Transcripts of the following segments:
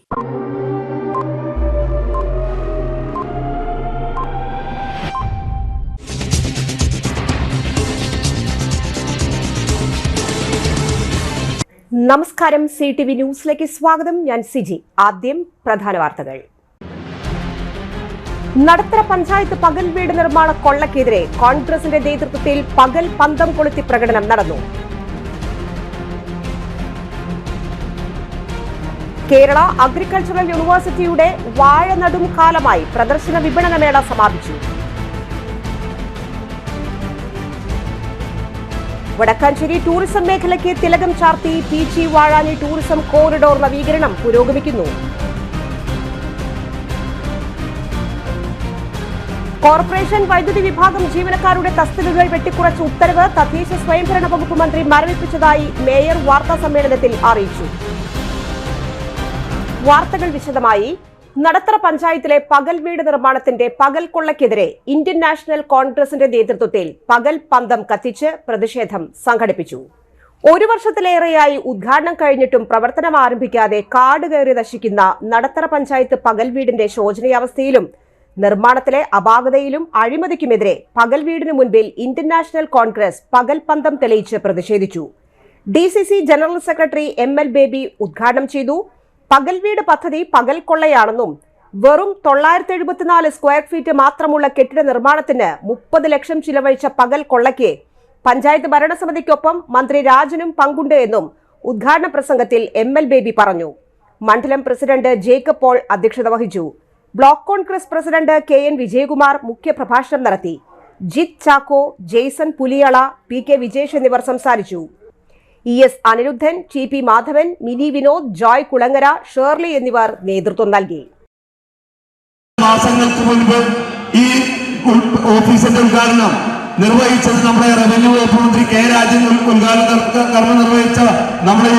നമസ്കാരം, CTV ന്യൂസിലേക്ക് സ്വാഗതം. ഞാൻ സിജി. ആദ്യം പ്രധാന വാർത്തകൾ. നടത്തറ പഞ്ചായത്ത് പകൽ വീട് നിർമ്മാണ കൊള്ളക്കെതിരെ കോൺഗ്രസിന്റെ നേതൃത്വത്തിൽ പകൽ പന്തം കൊളുത്തി പ്രകടനം നടന്നു. കേരള അഗ്രികൾച്ചറൽ യൂണിവേഴ്സിറ്റിയുടെ വാഴ നടും കാലമായി പ്രദർശന വിപണന മേള സമാപിച്ചു. വടക്കാഞ്ചേരി ടൂറിസം മേഖലയ്ക്ക് തിലകം ചാർത്തി PG വാഴാനി ടൂറിസം കോറിഡോർ നവീകരണം പുരോഗമിക്കുന്നു. കോർപ്പറേഷൻ വൈദ്യുതി വിഭാഗം ജീവനക്കാരുടെ തസ്തികകൾ വെട്ടിക്കുറച്ച ഉത്തരവ് തദ്ദേശ സ്വയംഭരണ വകുപ്പ് മന്ത്രി മരവിപ്പിച്ചതായി മേയർ വാർത്താ സമ്മേളനത്തിൽ അറിയിച്ചു. വാർത്തകൾ വിശദമായി. നടത്തറ പഞ്ചായത്തിലെ പകൽ വീട് നിർമ്മാണത്തിന്റെ പകൽ കൊള്ളക്കെതിരെ ഇന്ത്യൻ നാഷണൽ കോൺഗ്രസിന്റെ നേതൃത്വത്തിൽ പകൽ പന്തം കത്തിച്ച് പ്രതിഷേധം സംഘടിപ്പിച്ചു. ഒരു വർഷത്തിലേറെയായി ഉദ്ഘാടനം കഴിഞ്ഞിട്ടും പ്രവർത്തനം ആരംഭിക്കാതെ കാട് കയറി നശിക്കുന്ന നടത്തറ പഞ്ചായത്ത് പകൽ വീടിന്റെ ശോചനീയാവസ്ഥയിലും നിർമ്മാണത്തിലെ അപാകതയിലും അഴിമതിക്കുമെതിരെ പകൽ വീടിന് മുൻപിൽ ഇന്ത്യൻ നാഷണൽ കോൺഗ്രസ് പകൽ പന്തം തെളിയിച്ച് പ്രതിഷേധിച്ചു. DCC general secretary ML baby ഉദ്ഘാടനം ചെയ്തു. പകൽ വീട് പദ്ധതി പകൽ കൊള്ളയാണെന്നും വെറും 974 സ്ക്വയർ ഫീറ്റ് മാത്രമുള്ള കെട്ടിട നിർമ്മാണത്തിന് 30 ലക്ഷം ചിലവഴിച്ച പകൽ കൊള്ളയ്ക്ക് പഞ്ചായത്ത് ഭരണസമിതിക്കൊപ്പം മന്ത്രി രാജനും പങ്കുണ്ട് എന്നും ഉദ്ഘാടന പ്രസംഗത്തിൽ ML ബേബി പറഞ്ഞു. മണ്ഡലം പ്രസിഡന്റ് ജേക്കബ് പോൾ അധ്യക്ഷത വഹിച്ചു. Block Congress president KN Vijayakumar മുഖ്യപ്രഭാഷണം നടത്തി. ജിത് ചാക്കോ, ജെയ്സൺ പുലിയള, PK വിജേഷ് എന്നിവർ സംസാരിച്ചു. ES അനിരുദ്ധൻ, TP മാധവൻ, മിനി വിനോദ്, ജോയ് കുളങ്ങര, ഷേർലി എന്നിവർ നേതൃത്വം നൽകി. മാസങ്ങൾക്ക് മുൻപ് ഈ ഓഫീസിന്റെ ഉദ്ഘാടനം നിർവഹിച്ചത് നമ്മുടെ റവന്യൂ വകുപ്പ് മന്ത്രി K രാജൻ ഉദ്ഘാടന കർമ്മം നിർവഹിച്ച നമ്മുടെ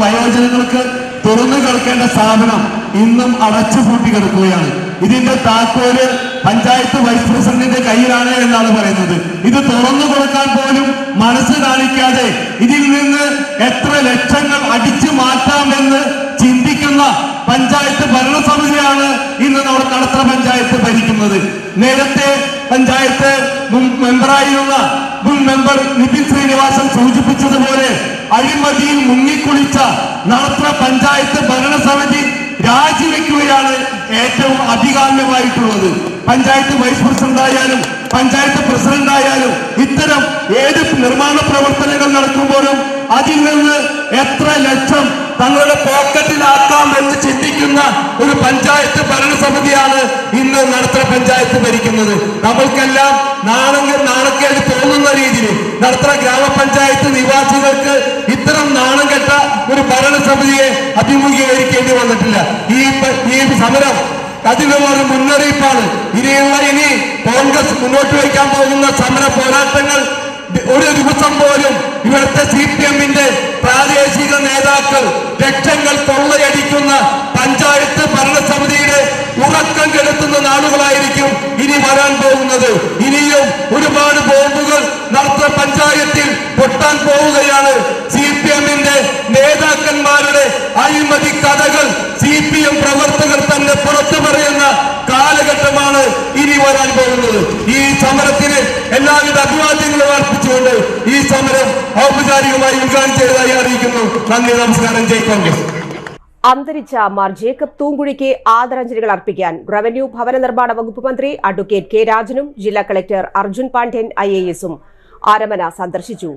വയോജനങ്ങൾക്ക് തുറന്നു കിടക്കേണ്ട സ്ഥാപനം ഇന്നും അടച്ചുപൂട്ടി കിടക്കുകയാണ്. ഇതിന്റെ താക്കോല് പഞ്ചായത്ത് വൈസ് പ്രസിഡന്റിന്റെ കയ്യിലാണ് എന്നാണ് പറയുന്നത്. ഇത് തുറന്നു കൊടുക്കാൻ പോലും മനസ്സ് കാണിക്കാതെ ഇതിൽ നിന്ന് എത്ര ലക്ഷങ്ങൾ അടിച്ചു മാറ്റാമെന്ന് ചിന്തിക്കുന്ന പഞ്ചായത്ത് ഭരണസമിതിയാണ് ഇന്ന് നമ്മുടെ നടത്തറ പഞ്ചായത്ത് ഭരിക്കുന്നത്. നേരത്തെ പഞ്ചായത്ത് മുൻ മെമ്പറായിരുന്ന മുൻ മെമ്പർ നിതിൻ ശ്രീനിവാസൻ സൂചിപ്പിച്ചതുപോലെ അഴിമതിയിൽ മുങ്ങിക്കുളിച്ച നടത്തറ പഞ്ചായത്ത് ഭരണസമിതി രാജിവെക്കുകയാണ് ഏറ്റവും അഭികാമ്യമായിട്ടുള്ളത്. പഞ്ചായത്ത് വൈസ് പ്രസിഡന്റ് ആയാലും പഞ്ചായത്ത് പ്രസിഡന്റ് ആയാലും ഇത്തരം ഏത് നിർമ്മാണ പ്രവർത്തനങ്ങൾ നടക്കുമ്പോഴും അതിൽ നിന്ന് എത്ര ലക്ഷം തങ്ങളുടെ പോക്കറ്റിലാക്കാം എന്ന് ചിന്തിക്കുന്ന ഒരു പഞ്ചായത്ത് ഭരണസമിതിയാണ് ഇന്ന് നടത്തറ പഞ്ചായത്ത് ഭരിക്കുന്നത്. നമ്മൾക്കെല്ലാം നാണക്കേട് തോന്നുന്ന രീതിയിൽ നടത്തറ ഗ്രാമപഞ്ചായത്ത് നിവാസികൾക്ക് ഇത്തരം നാണം കെട്ട ഒരു ഭരണസമിതിയെ അഭിമുഖീകരിക്കേണ്ടി വന്നിട്ടില്ല. ഈ സമരം അതിനുള്ള ഒരു മുന്നറിയിപ്പാണ്. ഇനി കോൺഗ്രസ് മുന്നോട്ട് വയ്ക്കാൻ പോകുന്ന സമര പോരാട്ടങ്ങൾ ഒരു ദിവസം പോലും ഇവിടുത്തെ CPM-ന്റെ പ്രാദേശിക നേതാക്കൾ ലക്ഷങ്ങൾ കൊള്ളയടിക്കുന്ന പഞ്ചായത്ത് ഭരണസമിതിയുടെ ഉറക്കം കെടുത്തുന്ന നാളുകളായിരിക്കും ഇനി വരാൻ പോകുന്നത്. ഇനിയും ഒരുപാട് ബോംബുകൾ നടത്തറ പഞ്ചായത്തിൽ പൊട്ടാൻ പോവുകയാണ്. CPM-ന്റെ നേതാക്കന്മാരുടെ അഴിമതി കഥകൾ CPM പ്രവർത്തകർ തന്നെ പുറത്തു പറയുന്ന കാലഘട്ടമാണ് ഇനി വരാൻ പോകുന്നത്. ഈ സമരത്തിന് എല്ലാവിധ അഭിവാദ്യങ്ങളും അർപ്പിച്ചുകൊണ്ട് ഈ സമരം ഔപചാരികമായി ഉദ്ഘാടനം ചെയ്തതായി അറിയിക്കുന്നു. നന്ദി, നമസ്കാരം. ജയ് കോൺഗ്രസ്. അന്തരിച്ച മാർ ജേക്കബ് തൂങ്കുഴിക്ക് ആദരാഞ്ജലികൾ അർപ്പിക്കാൻ റവന്യൂ ഭവന നിർമ്മാണ വകുപ്പ് മന്ത്രി അഡ്വക്കേറ്റ് K രാജനും ജില്ലാ കളക്ടർ അർജുൻ പാണ്ഡ്യൻ IAS-ഉം ആരമന സന്ദർശിച്ചു.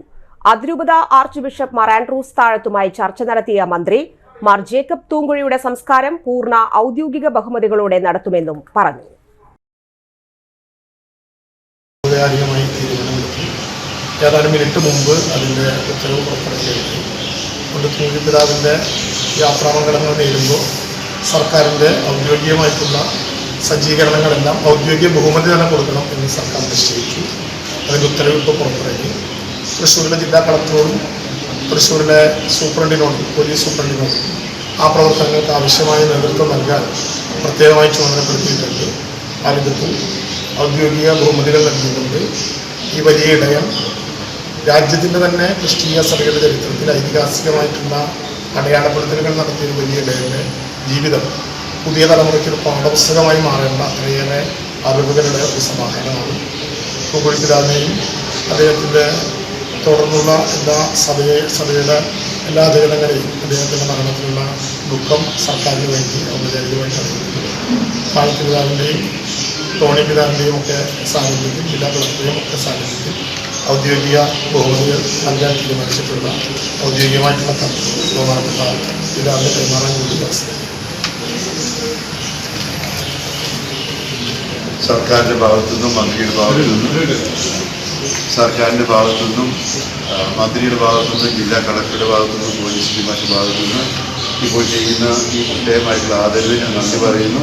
അതിരൂപത ആർച്ച് ബിഷപ്പ് മാർ ആൻഡ്രൂസ് താഴത്തുമായി ചർച്ച നടത്തിയ മന്ത്രി മാർ ജേക്കബ് തൂങ്കുഴിയുടെ സംസ്കാരം പൂർണ്ണ ഔദ്യോഗിക ബഹുമതികളോടെ നടത്തുമെന്നും പറഞ്ഞു. ഏതാനും മിനിറ്റ് മുമ്പ് അതിൻ്റെ ഉത്തരവ് പുറത്തിറക്കിയിരുന്നു. കൊണ്ട് തൂങ്ങിപ്പിതാവിൻ്റെ യാത്രാമംഗളങ്ങൾ നേരുമ്പോൾ സർക്കാരിൻ്റെ ഔദ്യോഗികമായിട്ടുള്ള സജ്ജീകരണങ്ങളെല്ലാം ഔദ്യോഗിക ബഹുമതി തന്നെ കൊടുക്കണം എന്ന് സർക്കാർ നിശ്ചയിച്ചു. അതിൻ്റെ ഉത്തരവ് ഇപ്പോൾ പുറത്തിറങ്ങി. തൃശ്ശൂരിലെ ജില്ലാ കളക്ടറോടും തൃശ്ശൂരിലെ സൂപ്രണ്ടിനോടും പോലീസ് സൂപ്രണ്ടിനോടും ആ പ്രവർത്തനങ്ങൾക്ക് ആവശ്യമായ നേതൃത്വം നൽകാൻ പ്രത്യേകമായി ചുമതലപ്പെടുത്തിയിട്ടുണ്ട്. ആ വിധത്തിൽ ഔദ്യോഗിക ബഹുമതികൾ നൽകിയിട്ടുണ്ട്. ഈ വലിയ ഇടയം രാജ്യത്തിൻ്റെ തന്നെ ക്രിസ്തീയ സഭയുടെ ചരിത്രത്തിൽ ഐതിഹാസികമായിട്ടുള്ള അടയാളപ്പെടുത്തലുകൾ നടത്തിയ വലിയ ഇടയനെ ജീവിതം പുതിയ തലമുറയ്ക്ക് ഒരു പാഠപുസ്തകമായി മാറേണ്ട അത്രയേറെ അറിവുകളുടെ ഒരു സമാഹാരമാണ്. തൂങ്കുഴി പിതാവിനെയും അദ്ദേഹത്തിൻ്റെ തുടർന്നുള്ള എല്ലാ സഭയുടെ എല്ലാ അധികരണങ്ങളെയും അദ്ദേഹത്തിൻ്റെ മരണത്തിലുള്ള ദുഃഖം സർക്കാരിന് വേണ്ടി ഔപചാരികമായി അറിയിക്കുന്നു. കാലത്ത് പിതാവിൻ്റെയും ടോണി പിതാവിൻ്റെയും ഒക്കെ സാന്നിധ്യത്തിൽ ജില്ലാ കളക്ടറുടെയും ഒക്കെ സാന്നിധ്യത്തിൽ ഔദ്യോഗിക ബഹുമതികൾ നൽകാൻ തീരുമാനിച്ചിട്ടുള്ള ഔദ്യോഗികമായിട്ടുള്ള കത്ത് ബഹുമാനപ്പെട്ട പിതാവിനെ കൈമാറാൻ കൂടി അവസരം. സർക്കാരിൻ്റെ ഭാഗത്തുനിന്നും മന്ത്രിയുടെ ഭാഗത്തുനിന്നും സർക്കാരിൻ്റെ ഭാഗത്തുനിന്നും മന്ത്രിയുടെ ഭാഗത്തുനിന്നും ജില്ലാ കളക്ടറുടെ ഭാഗത്തുനിന്നും പോലീസ് ഡിമാഷ് ഭാഗത്തുനിന്നും ഇപ്പോൾ ചെയ്യുന്ന ഈ പ്രത്യേകമായിട്ടുള്ള ആദരവിന് നന്ദി പറയുന്നു.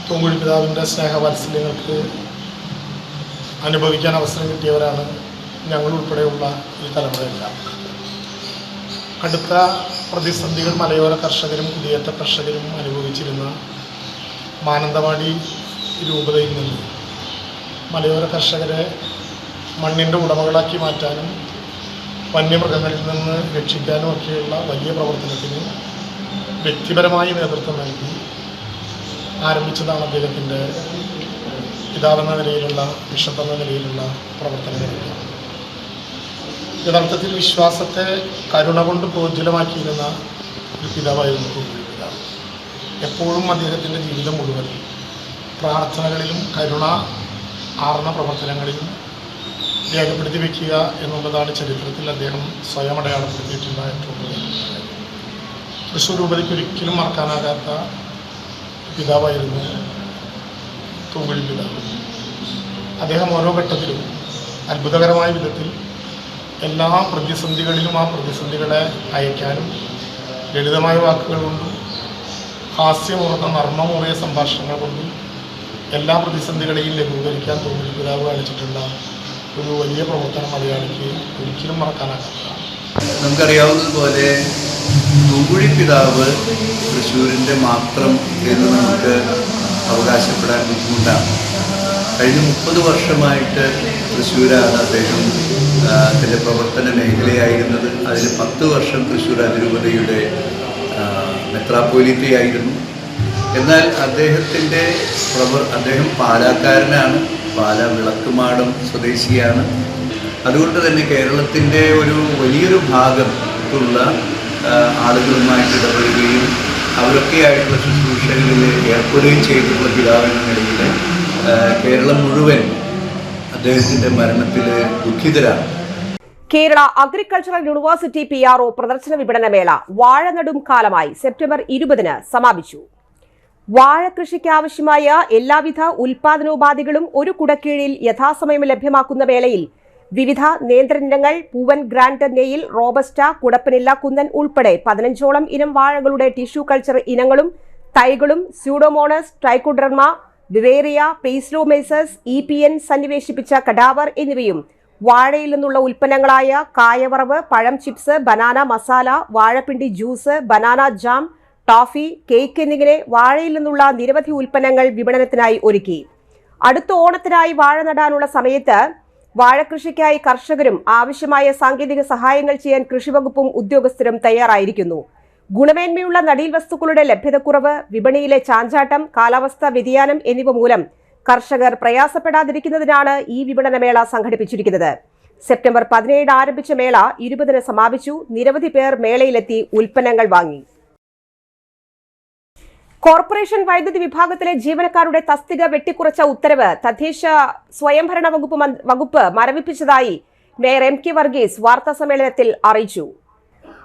തൂങ്കുഴി പിതാവിൻ്റെ സ്നേഹവാത്സല്യങ്ങൾക്ക് അനുഭവിക്കാൻ അവസരം കിട്ടിയവരാണ് ഞങ്ങളുൾപ്പെടെയുള്ള ഈ തലമുറയെല്ലാം. അടുത്ത പ്രതിസന്ധികൾ മലയോര കർഷകരും കുടിയേറ്റ കർഷകരും അനുഭവിച്ചിരുന്ന മാനന്തവാടി രൂപതയിൽ നിന്ന് മലയോര കർഷകരെ മണ്ണിൻ്റെ ഉടമകളാക്കി മാറ്റാനും വന്യമൃഗങ്ങളിൽ നിന്ന് രക്ഷിക്കാനും ഒക്കെയുള്ള വലിയ പ്രവർത്തനത്തിന് വ്യക്തിപരമായി നേതൃത്വം നൽകി ആരംഭിച്ചതാണ് അദ്ദേഹത്തിൻ്റെ പിതാവെന്ന നിലയിലുള്ള ബിഷപ്പ് എന്ന നിലയിലുള്ള പ്രവർത്തനങ്ങളെല്ലാം. യഥാർത്ഥത്തിൽ വിശ്വാസത്തെ കരുണ കൊണ്ട് പ്രോജ്വലമാക്കിയിരുന്ന ഒരു പിതാവായിരുന്നു തൂങ്കുഴി പിതാവ്. എപ്പോഴും അദ്ദേഹത്തിൻ്റെ ജീവിതം മുഴുവൻ പ്രാർത്ഥനകളിലും കരുണ ആർന്ന പ്രവർത്തനങ്ങളിലും രേഖപ്പെടുത്തി വയ്ക്കുക എന്നുള്ളതാണ് ചരിത്രത്തിൽ അദ്ദേഹം സ്വയം അടയാളപ്പെടുത്തിയിട്ടുള്ള ഏറ്റവും വലിയ കാര്യം. തൃശ്ശൂർ രൂപതയ്ക്ക് ഒരിക്കലും മറക്കാനാകാത്ത പിതാവായിരുന്നു തൂങ്കുഴി പിതാവ്. അദ്ദേഹം ഓരോ ഘട്ടത്തിലും അത്ഭുതകരമായ വിധത്തിൽ എല്ലാ പ്രതിസന്ധികളിലും ആ പ്രതിസന്ധികളെ അയക്കാനും ലളിതമായ വാക്കുകൾ കൊണ്ടും ഹാസ്യമൂർന്ന നർമ്മമൂറിയ സംഭാഷണങ്ങൾ കൊണ്ടും എല്ലാ പ്രതിസന്ധികളെയും ലഘൂകരിക്കാൻ തൂങ്കുഴി പിതാവ് കാണിച്ചിട്ടുള്ള ഒരു വലിയ പ്രവർത്തനം മലയാളിക്ക് ഒരിക്കലും മറക്കാനാകാത്തതാണ്. നമുക്കറിയാവുന്നതുപോലെ തൂങ്കുഴി പിതാവ് തൃശ്ശൂരിൻ്റെ മാത്രം എന്ന് നമുക്ക് അവകാശപ്പെടാൻ ബുദ്ധിമുട്ടാണ്. കഴിഞ്ഞ 30 വർഷമായിട്ട് തൃശ്ശൂരാണ് അദ്ദേഹം അതിൻ്റെ പ്രവർത്തന മേഖലയായിരുന്നത്. അതിൽ 10 വർഷം തൃശ്ശൂർ അതിരൂപതയുടെ മെത്രാപ്പോലീത്തയായിരുന്നു. എന്നാൽ അദ്ദേഹം പാലാക്കാരനാണ്, പാല വിളക്കുമാടം സ്വദേശിയാണ്. അതുകൊണ്ട് തന്നെ കേരളത്തിൻ്റെ ഒരു വലിയൊരു ഭാഗത്തുള്ള ആളുകളുമായിട്ട് ഇടപെടുകയും അവരൊക്കെയായിട്ടുള്ള ശുശ്രൂഷകളിൽ ഏർപ്പെടുകയും ചെയ്തിട്ടുള്ള പിതാവെന്ന നിലയിൽ കേരളം മുഴുവൻ അദ്ദേഹത്തിൻ്റെ മരണത്തിൽ ദുഃഖിതരാണ്. കേരള അഗ്രികൾച്ചറൽ യൂണിവേഴ്സിറ്റി PRO പ്രദർശന വിപണനമേള വാഴനടും കാലമായി സെപ്റ്റംബർ 20 സമാപിച്ചു. വാഴ കൃഷിക്ക് ആവശ്യമായ എല്ലാവിധ ഉൽപാദനോപാധികളും ഒരു കുടക്കീഴിൽ യഥാസമയം ലഭ്യമാക്കുന്ന വേളയിൽ വിവിധ നേന്ത്രയിനങ്ങൾ പൂവൻ ഗ്രാൻഡ് നെയിൽ റോബസ്റ്റ കുടപ്പനില്ല കുന്നൻ ഉൾപ്പെടെ 15ഓളം ഇനം വാഴകളുടെ ടിഷ്യൂ കൾച്ചർ ഇനങ്ങളും തൈകളും സ്യൂഡോമോണസ് ട്രൈക്കോഡെർമ വിവേറിയ പെയ്സ്ലോമേസസ് EPN സന്നിവേശിപ്പിച്ച കഡാവർ എന്നിവയും വാഴയിൽ നിന്നുള്ള ഉൽപ്പന്നങ്ങളായ കായവറവ് പഴം ചിപ്സ് ബനാന മസാല വാഴപ്പിണ്ടി juice banana jam toffee cake എന്നിങ്ങനെ വാഴയിൽ നിന്നുള്ള നിരവധി ഉൽപ്പന്നങ്ങൾ വിപണനത്തിനായി ഒരുക്കി. അടുത്ത ഓണത്തിനായി വാഴ നടാനുള്ള സമയത്ത് വാഴകൃഷിക്കായി കർഷകരും ആവശ്യമായ സാങ്കേതിക സഹായങ്ങൾ ചെയ്യാൻ കൃഷിവകുപ്പും ഉദ്യോഗസ്ഥരും തയ്യാറായിരിക്കുന്നു. ഗുണമേന്മയുള്ള നടീൽ വസ്തുക്കളുടെ ലഭ്യതക്കുറവ്, വിപണിയിലെ ചാഞ്ചാട്ടം, കാലാവസ്ഥാ വ്യതിയാനം എന്നിവ മൂലം കർഷകർ പ്രയാസപ്പെടാതിരിക്കുന്നതിനാണ് ഈ വിപണനമേള സംഘടിപ്പിച്ചിരിക്കുന്നത്. സെപ്റ്റംബർ 17 ആരംഭിച്ച മേള 20 സമാപിച്ചു. നിരവധി പേർ മേളയിലെത്തി ഉൽപ്പന്നങ്ങൾ വാങ്ങി. കോർപ്പറേഷൻ വൈദ്യുതി വിഭാഗത്തിലെ ജീവനക്കാരുടെ തസ്തിക വെട്ടിക്കുറച്ച ഉത്തരവ് തദ്ദേശ സ്വയംഭരണ വകുപ്പ് മരവിപ്പിച്ചതായി മേയർ MK വർഗീസ് വാർത്താസമ്മേളനത്തിൽ അറിയിച്ചു.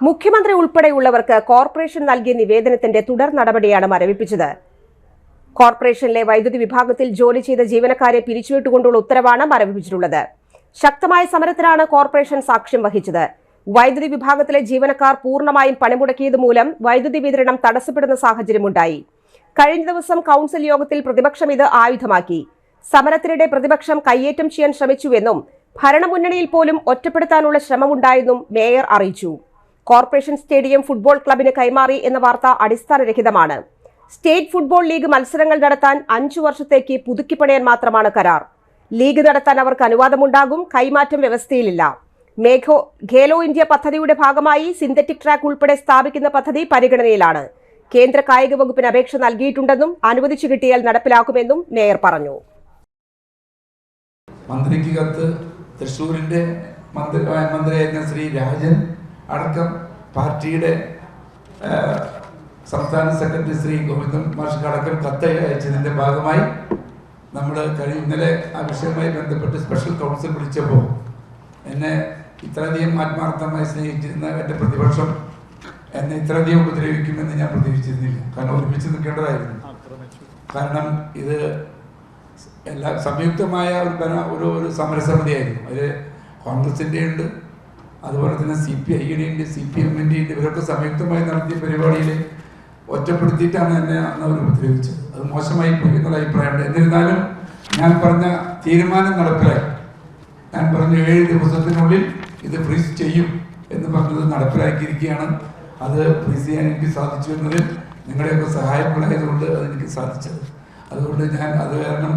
മുഖ്യമന്ത്രി ഉൾപ്പെടെയുള്ളവർക്ക് കോർപ്പറേഷൻ നൽകിയ നിവേദനത്തിന്റെ തുടർ നടപടിയാണ് മരവിപ്പിച്ചത്. കോർപ്പറേഷനിലെ വൈദ്യുതി വിഭാഗത്തിൽ ജോലി ചെയ്ത ജീവനക്കാരെ പിരിച്ചുവിട്ടുകൊണ്ടുള്ള ഉത്തരവാണ് മരവിപ്പിച്ചിട്ടുള്ളത്. ശക്തമായ സമരത്തിലാണ് കോർപ്പറേഷൻ സാക്ഷ്യം വഹിച്ചത്. വൈദ്യുതി വിഭാഗത്തിലെ ജീവനക്കാർ പൂർണ്ണമായും പണിമുടക്കിയത് മൂലം വൈദ്യുതി വിതരണം തടസ്സപ്പെടുന്ന സാഹചര്യമുണ്ടായി. കഴിഞ്ഞ ദിവസം കൌൺസിൽ യോഗത്തിൽ പ്രതിപക്ഷം ഇത് ആയുധമാക്കി. സമരത്തിനിടെ പ്രതിപക്ഷം കയ്യേറ്റം ചെയ്യാൻ ശ്രമിച്ചുവെന്നും ഭരണമുന്നണിയിൽ പോലും ഒറ്റപ്പെടുത്താനുള്ള ശ്രമമുണ്ടായെന്നും മേയർ അറിയിച്ചു. കോർപ്പറേഷൻ സ്റ്റേഡിയം ഫുട്ബോൾ ക്ലബിന് കൈമാറി എന്ന വാർത്ത അടിസ്ഥാനരഹിതമാണ്. സ്റ്റേറ്റ് ഫുട്ബോൾ ലീഗ് മത്സരങ്ങൾ നടത്താൻ 5 വർഷത്തേക്ക് പുതുക്കിപ്പണിയാൻ മാത്രമാണ് കരാർ. ലീഗ് നടത്താൻ അവർക്ക് അനുവാദമുണ്ടാകും. കൈമാറ്റം വ്യവസ്ഥയിലില്ല. ഖേലോ ഇന്ത്യ പദ്ധതിയുടെ ഭാഗമായി സിന്തറ്റിക് ട്രാക്ക് ഉൾപ്പെടെ സ്ഥാപിക്കുന്ന പദ്ധതി പരിഗണനയിലാണ്. കേന്ദ്ര കായിക വകുപ്പിന് അപേക്ഷ നൽകിയിട്ടുണ്ടെന്നും അനുവദിച്ചു കിട്ടിയാൽ നടപ്പിലാക്കുമെന്നും മേയർ പറഞ്ഞു. മന്ത്രിക്ക് കത്ത് തൃശ്ശൂരിന്റെ മന്ത്രിയായിരുന്ന ശ്രീ രാജൻ അടക്കം പാർട്ടിയുടെ സംസ്ഥാന സെക്രട്ടറി ശ്രീ ഗോവിന്ദൻ മാഷ് അടക്കം കത്ത് അയച്ചതിന്റെ ഭാഗമായി നമ്മൾ ഇന്നലെ ആ വിഷയവുമായി ബന്ധപ്പെട്ട് സ്പെഷ്യൽ കൗൺസിൽ വിളിച്ചപ്പോൾ എന്നെ ഇത്രയധികം ആത്മാർത്ഥമായി സ്നേഹിച്ചിരുന്ന എൻ്റെ പ്രതിപക്ഷം എന്നെ ഇത്രയധികം ഉപദ്രവിക്കുമെന്ന് ഞാൻ പ്രതീക്ഷിച്ചിരുന്നില്ല. കാരണം ഒരുമിച്ച് നിൽക്കേണ്ടതായിരുന്നു. കാരണം ഇത് എല്ലാ സംയുക്തമായ ഒരു സമരസമിതിയായിരുന്നു. അതിൽ കോൺഗ്രസിൻ്റെ ഉണ്ട്, അതുപോലെ തന്നെ CPI-യുടെ ഉണ്ട്, CPM-ൻ്റെ ഉണ്ട്. ഇവരൊക്കെ സംയുക്തമായി നടത്തിയ പരിപാടിയിൽ ഒറ്റപ്പെടുത്തിയിട്ടാണ് എന്നെ അന്ന് അവർ ഉപദ്രവിച്ചത്. അത് മോശമായി പോയി എന്നുള്ള അഭിപ്രായമുണ്ട്. എന്നിരുന്നാലും ഞാൻ പറഞ്ഞ തീരുമാനം നടപ്പിലായി. ഞാൻ പറഞ്ഞു 7 ദിവസത്തിനുള്ളിൽ ഇത് ഫ്രീസ് ചെയ്യും എന്ന് പറഞ്ഞത് നടപ്പിലാക്കിയിരിക്കുകയാണ്. അത് ഫ്രീസ് ചെയ്യാൻ എനിക്ക് സാധിച്ചു എന്നതിൽ നിങ്ങളുടെയൊക്കെ സഹായമുണ്ടായതുകൊണ്ട് അതെനിക്ക് സാധിച്ചത്. അതുകൊണ്ട് ഞാൻ അത് കാരണം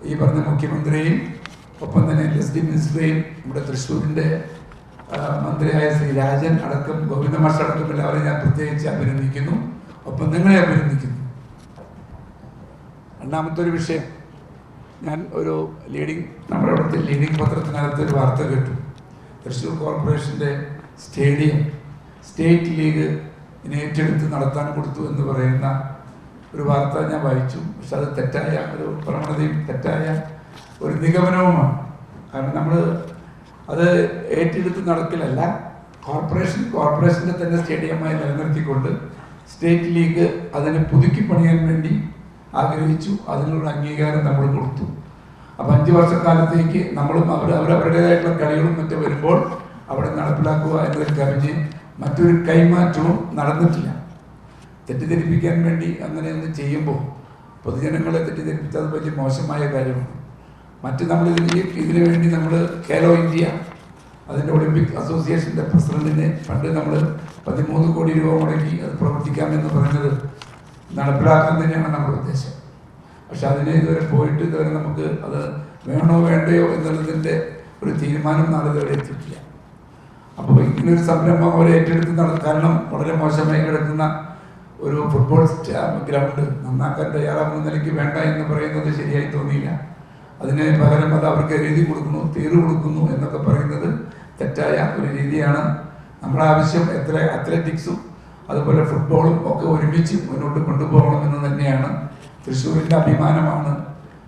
ഈ പറഞ്ഞ മുഖ്യമന്ത്രിയെയും ഒപ്പം തന്നെ LSD മിനിസ്റ്ററെയും നമ്മുടെ തൃശ്ശൂരിൻ്റെ മന്ത്രിയായ ശ്രീ രാജൻ അടക്കം ഗോവിന്ദ മാഷ് അടക്കം എല്ലാവരെയും ഞാൻ പ്രത്യേകിച്ച് അഭിനന്ദിക്കുന്നു. ഒപ്പം നിങ്ങളെ അഭിനന്ദിക്കുന്നു. രണ്ടാമത്തെ ഒരു വിഷയം, ഞാൻ ഒരു നമ്മുടെ അവിടുത്തെ ലീഡിംഗ് പത്രത്തിനകത്ത് ഒരു വാർത്ത കേട്ടു. തൃശ്ശൂർ കോർപ്പറേഷൻ്റെ സ്റ്റേഡിയം സ്റ്റേറ്റ് ലീഗ് ഏറ്റെടുത്ത് നടത്താൻ കൊടുത്തു എന്ന് പറയുന്ന ഒരു വാർത്ത ഞാൻ വായിച്ചു. പക്ഷെ അത് തെറ്റായ ഒരു പ്രവണതയും തെറ്റായ ഒരു നിഗമനവുമാണ്. കാരണം നമ്മൾ അത് ഏറ്റെടുത്ത് നടക്കലല്ല, കോർപ്പറേഷൻ്റെ തന്നെ സ്റ്റേഡിയമായി നിലനിർത്തിക്കൊണ്ട് സ്റ്റേറ്റ് ലീഗ് അതിനെ പുതുക്കി പണിയാൻ വേണ്ടി ആഗ്രഹിച്ചു. അതിനുള്ള അംഗീകാരം നമ്മൾ കൊടുത്തു. അപ്പം 5 വർഷക്കാലത്തേക്ക് നമ്മളും അവരവരുടേതായിട്ടുള്ള കളികളും മറ്റും വരുമ്പോൾ അവിടെ നടപ്പിലാക്കുക എന്നതിൽ കവിഞ്ഞ് മറ്റൊരു കൈമാറ്റവും നടന്നിട്ടില്ല. തെറ്റിദ്ധരിപ്പിക്കാൻ വേണ്ടി അങ്ങനെയൊന്നും ചെയ്യുമ്പോൾ പൊതുജനങ്ങളെ തെറ്റിദ്ധരിപ്പിച്ചത് വലിയ മോശമായ കാര്യമാണ്. മറ്റ് നമ്മൾ ഇതിനു വേണ്ടി നമ്മൾ ഖേലോ ഇന്ത്യ അതിൻ്റെ ഒളിമ്പിക് അസോസിയേഷൻ്റെ പ്രസിഡന്റിനെ പണ്ട് നമ്മൾ 13 കോടി രൂപ മുടക്കി അത് പ്രവർത്തിക്കാമെന്ന് പറഞ്ഞത് നടപ്പിലാക്കാൻ തന്നെയാണ് നമ്മുടെ ഉദ്ദേശം. പക്ഷെ അതിനെ ഇതുവരെ നമുക്ക് അത് വേണോ വേണ്ടയോ എന്നുള്ളതിൻ്റെ ഒരു തീരുമാനം നാളെ ഇതുവരെ എത്തിയിട്ടില്ല. അപ്പോൾ ഇങ്ങനൊരു സംരംഭം അവരെ ഏറ്റെടുത്ത് കാരണം വളരെ മോശമായി കിടക്കുന്ന ഒരു ഫുട്ബോൾ ഗ്രൗണ്ട് നന്നാക്കാൻ തയ്യാറാകുന്ന നിലയ്ക്ക് വേണ്ട എന്ന് പറയുന്നത് ശരിയായി തോന്നിയില്ല. അതിന് പകരം അത് അവർക്ക് എഴുതി കൊടുക്കുന്നു, തീർ കൊടുക്കുന്നു എന്നൊക്കെ പറയുന്നത് തെറ്റായ ഒരു രീതിയാണ്. നമ്മുടെ ആവശ്യം അത്ലറ്റിക്സും അതുപോലെ ഫുട്ബോളും ഒക്കെ ഒരുമിച്ച് മുന്നോട്ട് കൊണ്ടുപോകണമെന്ന് തന്നെയാണ്. തൃശ്ശൂരിൻ്റെ അഭിമാനമാണ്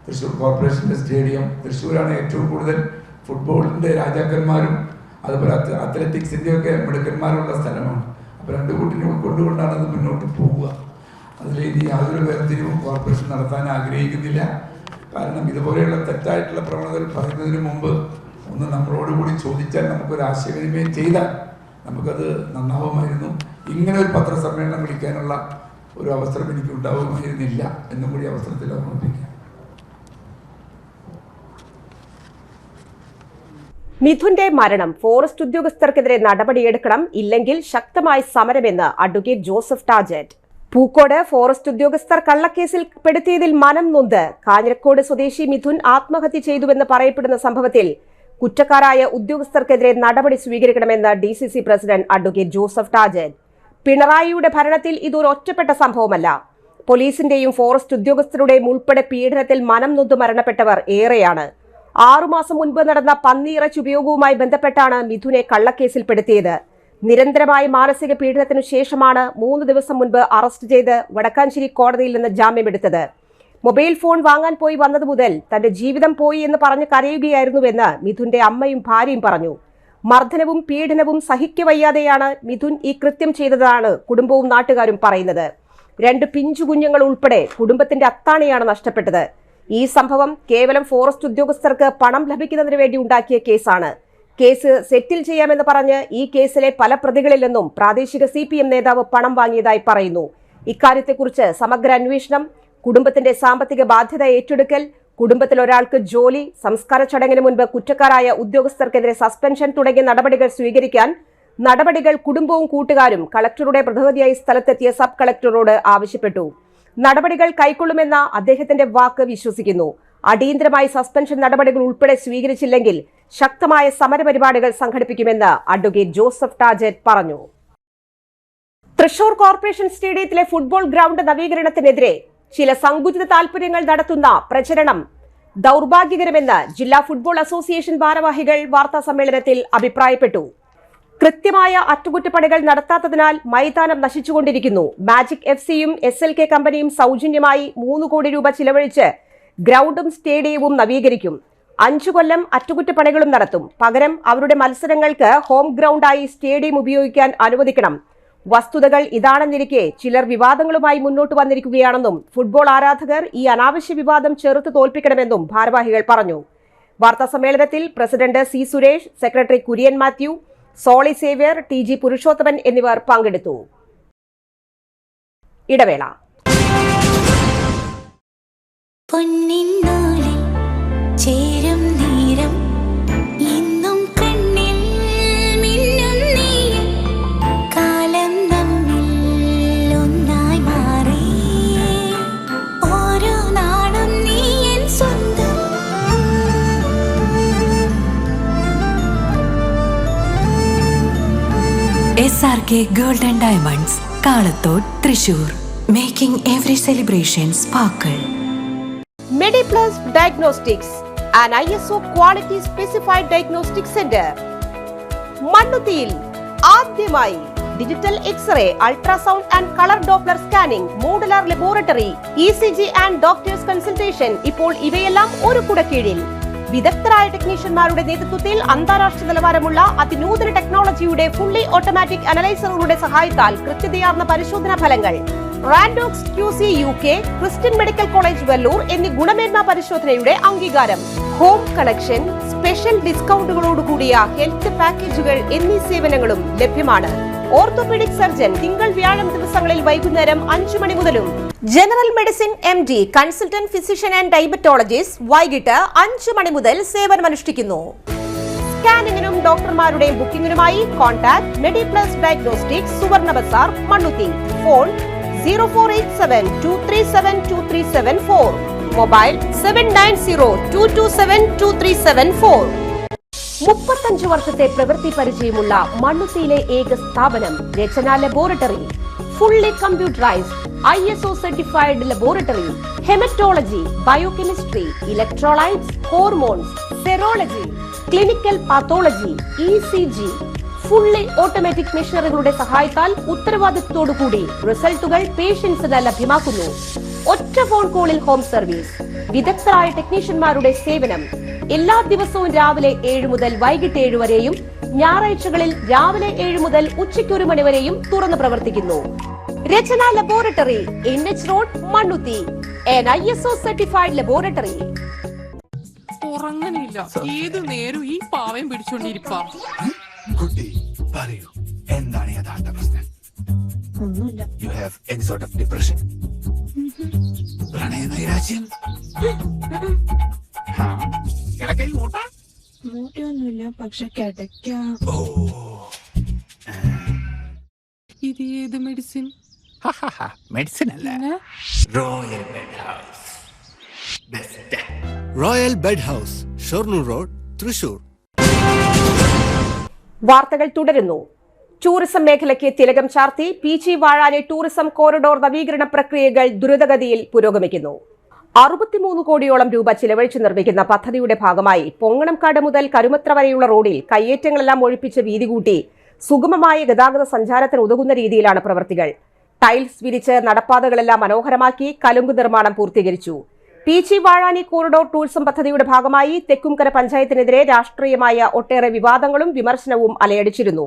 തൃശ്ശൂർ കോർപ്പറേഷൻ്റെ സ്റ്റേഡിയം. തൃശ്ശൂരാണ് ഏറ്റവും കൂടുതൽ ഫുട്ബോളിൻ്റെ രാജാക്കന്മാരും അതുപോലെ അത്ലറ്റിക്സിൻ്റെയൊക്കെ മിടുക്കന്മാരുള്ള സ്ഥലമാണ്. അപ്പോൾ 2 കൂട്ടിനും കൊണ്ടുകൊണ്ടാണ് അത് മുന്നോട്ട് പോവുക. അതിൽ ഇനി യാതൊരു വേർതിരിവും കോർപ്പറേഷൻ നടത്താൻ ആഗ്രഹിക്കുന്നില്ല. കാരണം ഇതുപോലെയുള്ള തെറ്റായിട്ടുള്ള പ്രവണതകൾ പറയുന്നതിന് മുമ്പ് ഒന്ന് നമ്മളോടുകൂടി ചോദിച്ചാൽ നമുക്കൊരു ആശയവിനിമയം ചെയ്താൽ നമുക്കത് നന്നാവുമായിരുന്നു. ഇങ്ങനെ ഒരു പത്രസമ്മേളനം വിളിക്കാനുള്ള ഒരു അവസരം എനിക്ക് ഉണ്ടാവുമായിരുന്നില്ല എന്നും കൂടി അവസരത്തിൽ ഓർമ്മിപ്പിക്കാം. മിഥുന്റെ മരണം ഫോറസ്റ്റ് ഉദ്യോഗസ്ഥർക്കെതിരെ നടപടിയെടുക്കണം, ഇല്ലെങ്കിൽ ശക്തമായ സമരമെന്ന് അഡ്വക്കേറ്റ് ജോസഫ് ടാജറ്റ്. പൂക്കോട് ഫോറസ്റ്റ് ഉദ്യോഗസ്ഥർ കള്ളക്കേസിൽ പെടുത്തിയതിൽ മനം നൊന്ത് കാഞ്ഞിരക്കോട് സ്വദേശി മിഥുൻ ആത്മഹത്യ ചെയ്തുവെന്ന് പറയപ്പെടുന്ന സംഭവത്തിൽ കുറ്റക്കാരായ ഉദ്യോഗസ്ഥർക്കെതിരെ നടപടി സ്വീകരിക്കണമെന്ന് DCC പ്രസിഡന്റ് അഡ്വക്കേറ്റ് ജോസഫ് ടാജറ്റ്. പിണറായിയുടെ ഭരണത്തിൽ ഇതൊരു ഒറ്റപ്പെട്ട സംഭവമല്ല. പോലീസിന്റെയും ഫോറസ്റ്റ് ഉദ്യോഗസ്ഥരുടെയും ഉൾപ്പെടെ പീഡനത്തിൽ മനം നൊന്ത് മരണപ്പെട്ടവർ ഏറെയാണ്. 6 മാസം മുൻപ് നടന്ന പന്നിയിറച്ചി ഉപയോഗവുമായി ബന്ധപ്പെട്ടാണ് മിഥുനെ കള്ളക്കേസിൽപ്പെടുത്തിയത്. നിരന്തരമായ മാനസിക പീഡനത്തിനു ശേഷമാണ് 3 ദിവസം മുൻപ് അറസ്റ്റ് ചെയ്ത് വടക്കാഞ്ചേരി കോടതിയിൽ നിന്ന് ജാമ്യമെടുത്തത്. മൊബൈൽ ഫോൺ വാങ്ങാൻ പോയി വന്നത് മുതൽ തന്റെ ജീവിതം പോയി എന്ന് പറഞ്ഞ് കരയുകയായിരുന്നുവെന്ന് മിഥുന്റെ അമ്മയും ഭാര്യയും പറഞ്ഞു. മർദ്ദനവും പീഡനവും സഹിക്കവയ്യാതെയാണ് മിഥുൻ ഈ കൃത്യം ചെയ്തതാണ് കുടുംബവും നാട്ടുകാരും പറയുന്നത്. 2 പിഞ്ചു കുഞ്ഞുങ്ങൾ ഉൾപ്പെടെ കുടുംബത്തിന്റെ അത്താണിയാണ് നഷ്ടപ്പെട്ടത്. ഈ സംഭവം കേവലം ഫോറസ്റ്റ് ഉദ്യോഗസ്ഥർക്ക് പണം ലഭിക്കുന്നതിന് വേണ്ടി ഉണ്ടാക്കിയ കേസാണ്. കേസ് സെറ്റിൽ ചെയ്യാമെന്ന് പറഞ്ഞ് ഈ കേസിലെ പല പ്രതികളിൽ നിന്നും പ്രാദേശിക CPM നേതാവ് പണം വാങ്ങിയതായി പറയുന്നു. ഇക്കാര്യത്തെക്കുറിച്ച് സമഗ്ര അന്വേഷണം, കുടുംബത്തിന്റെ സാമ്പത്തിക ബാധ്യത ഏറ്റെടുക്കൽ, കുടുംബത്തിൽ ഒരാൾക്ക് ജോലി, സംസ്കാര ചടങ്ങിന് മുൻപ് കുറ്റക്കാരായ ഉദ്യോഗസ്ഥർക്കെതിരെ സസ്പെൻഷൻ തുടങ്ങിയ നടപടികൾ സ്വീകരിക്കാൻ കുടുംബവും കൂട്ടുകാരും കളക്ടറുടെ പ്രതിനിധിയായി സ്ഥലത്തെത്തിയ സബ് കളക്ടറോട് ആവശ്യപ്പെട്ടു. നടപടികൾ കൈക്കൊള്ളുമെന്ന അദ്ദേഹത്തിന്റെ വാക്ക് വിശ്വസിക്കുന്നു. അടിയന്തരമായി സസ്പെൻഷൻ നടപടികൾ ഉൾപ്പെടെ സ്വീകരിച്ചില്ലെങ്കിൽ ശക്തമായ സമരപരിപാടികൾ സംഘടിപ്പിക്കുമെന്ന് അഡ്വക്കേറ്റ് ജോസഫ് ടാജറ്റ് പറഞ്ഞു. തൃശൂർ കോർപ്പറേഷൻ സ്റ്റേഡിയത്തിലെ ഫുട്ബോൾ ഗ്രൗണ്ട് നവീകരണത്തിനെതിരെ ചില സങ്കുചിത താൽപര്യങ്ങൾ നടത്തുന്ന പ്രചരണം ദൗർഭാഗ്യകരമെന്ന് ജില്ലാ ഫുട്ബോൾ അസോസിയേഷൻ ഭാരവാഹികൾ വാർത്താസമ്മേളനത്തിൽ അഭിപ്രായപ്പെട്ടു. കൃത്യമായ അറ്റകുറ്റപ്പണികൾ നടത്താത്തതിനാൽ മൈതാനം നശിച്ചുകൊണ്ടിരിക്കുന്നു. മാജിക് FCയും SLK കമ്പനിയും സൗജന്യമായി 3 കോടി രൂപ ചിലവഴിച്ച് ഗ്രൗണ്ടും സ്റ്റേഡിയവും നവീകരിക്കും. 5 കൊല്ലം അറ്റകുറ്റപ്പണികളും നടത്തും. പകരം അവരുടെ മത്സരങ്ങൾക്ക് ഹോം ഗ്രൗണ്ടായി സ്റ്റേഡിയം ഉപയോഗിക്കാൻ അനുവദിക്കണം. വസ്തുതകൾ ഇതാണെന്നിരിക്കെ ചിലർ വിവാദങ്ങളുമായി മുന്നോട്ട് വന്നിരിക്കുകയാണെന്നും ഫുട്ബോൾ ആരാധകർ ഈ അനാവശ്യ വിവാദം ചെറുത്ത് തോൽപ്പിക്കണമെന്നും ഭാരവാഹികൾ പറഞ്ഞു. വാർത്താസമ്മേളനത്തിൽ president C. Suresh, secretary Kurian Mathew, Soly Xavier, TG Purushothaman എന്നിവർ പങ്കെടുത്തു. ഇടവേള. SRK Gold and Diamonds, Kalathod, Thrissur, making every celebration sparkle. MediPlus Diagnostics, an ISO quality specified diagnostic center. മണ്ണുത്തിയിൽ ആദ്യമായി digital x-ray, ultrasound and colour doppler scanning, modular laboratory, ECG and doctors consultation. ഇപ്പോൾ ഇവയെല്ലാം ഒരു കുടക്കീഴിൽ. വിദഗ്ധരായ ടെക്നീഷ്യന്മാരുടെ നേതൃത്വത്തിൽ അന്താരാഷ്ട്ര നിലവാരമുള്ള അതിനൂതന ടെക്നോളജിയുടെ ഫുള്ളി ഓട്ടോമാറ്റിക് അനലൈസറുകളുടെ സഹായത്താൽ കൃത്യതയാർന്ന പരിശോധനാ ഫലങ്ങൾ. റാൻഡോക്സ് QC UK, Christian medical college Vellore എന്നീ ഗുണമേന്മ പരിശോധനയുടെ അംഗീകാരം. ഹോം കണക്ഷൻ, സ്പെഷ്യൽ ഡിസ്കൗണ്ടുകളോടുകൂടിയ ഹെൽത്ത് പാക്കേജുകൾ എന്നീ സേവനങ്ങളും ലഭ്യമാണ്. ഓർത്തോപീഡിക് സർജൻ തിങ്കൾ വ്യാഴം ദിവസങ്ങളിൽ വൈകുന്നേരം 5 മണി മുതലും general medicine MD, consultant physician and diabetologist വൈകിട്ട് 5 മണി മുതൽ സേവനമനുഷ്ഠിക്കുന്നു. സ്കാനിങ്ങിനും ഡോക്ടർമാരുടെ ബുക്കിംഗിനുമായി കോൺടാക്ട് MediPlus Diagnostics, സുവർണ ബസാർ, മണ്ണുത്തി. Phone 0487237237 mobile 7902272374. 35 വർഷത്തെ പ്രവൃത്തി പരിചയമുള്ള മണ്ണുത്തിയിലെ ഏക സ്ഥാപനം Rachana laboratory. Fully computerised ISO certified laboratory. Haematology, biochemistry, electrolytes, hormones, serology, clinical pathology, ECG. Fully automatic മെഷീനറികളുടെ സഹായത്താൽ ഉത്തരവാദിത്വത്തോടുകൂടി റിസൾട്ടുകൾ പേഷ്യൻസിന് ലഭ്യമാക്കുന്നു. ഒറ്റ ഫോൺ കോളിൽ ഹോം സർവീസ്. വിദഗ്ധരായ ടെക്നീഷ്യന്മാരുടെ സേവനം. എല്ലാ ദിവസവും രാവിലെ 7 മുതൽ വൈകിട്ട് 7 വരെയും ഞായറാഴ്ചകളിൽ രാവിലെ 7 മുതൽ ഉച്ചയ്ക്ക് 1 മണി വരെയും തുറന്നു പ്രവർത്തിക്കുന്നു. Rachana laboratory, NH road, Mannuthy. an ISO certified laboratory. ഉറങ്ങണില്ല, ഏത് നേരം ഈ പാവം പിടിച്ചോണ്ടിരിപ്പാ. കുട്ടി പറയൂ, എന്താണ് യഥാർത്ഥ പ്രശ്നം? ഒന്നുമില്ല. You have any sort of depression? പ്രണയ നൈരാശ്യം? കിടക്കയിൽ മൂട്ടാ? മൂട്ടയൊന്നുമില്ല, പക്ഷെ കിടക്കാം. ഓ, ഇത് ഏത് മെഡിസിൻ? മെഡിസിൻ അല്ല, royal bed house. Best royal bed house, Shoranur road, Thrissur. വാർത്തകൾ തുടരുന്നു. ടൂറിസം മേഖലയ്ക്ക് തിലകം ചാർത്തി PG വാഴാനി ടൂറിസം കോറിഡോർ നവീകരണ പ്രക്രിയകൾ ദ്രുതഗതിയിൽ പുരോഗമിക്കുന്നു. 63 കോടിയോളം രൂപ ചിലവഴിച്ച് നിർമ്മിക്കുന്ന പദ്ധതിയുടെ ഭാഗമായി പൊങ്ങണംകാട് മുതൽ കരുമത്ര വരെയുള്ള റോഡിൽ കയ്യേറ്റങ്ങളെല്ലാം ഒഴിപ്പിച്ച് വീതി കൂട്ടി സുഗമമായ ഗതാഗത സഞ്ചാരത്തിന് ഉതകുന്ന രീതിയിലാണ് പ്രവൃത്തികൾ. ടൈൽസ് വിരിച്ച് നടപ്പാതകളെല്ലാം മനോഹരമാക്കി കലുങ്ക് നിർമ്മാണം പൂർത്തീകരിച്ചു. PG വാഴാനി കോറിഡോർ ടൂറിസം പദ്ധതിയുടെ ഭാഗമായി തെക്കുംകര പഞ്ചായത്തിനെതിരെ രാഷ്ട്രീയമായ ഒട്ടേറെ വിവാദങ്ങളും വിമർശനവും അലയടിച്ചിരുന്നു.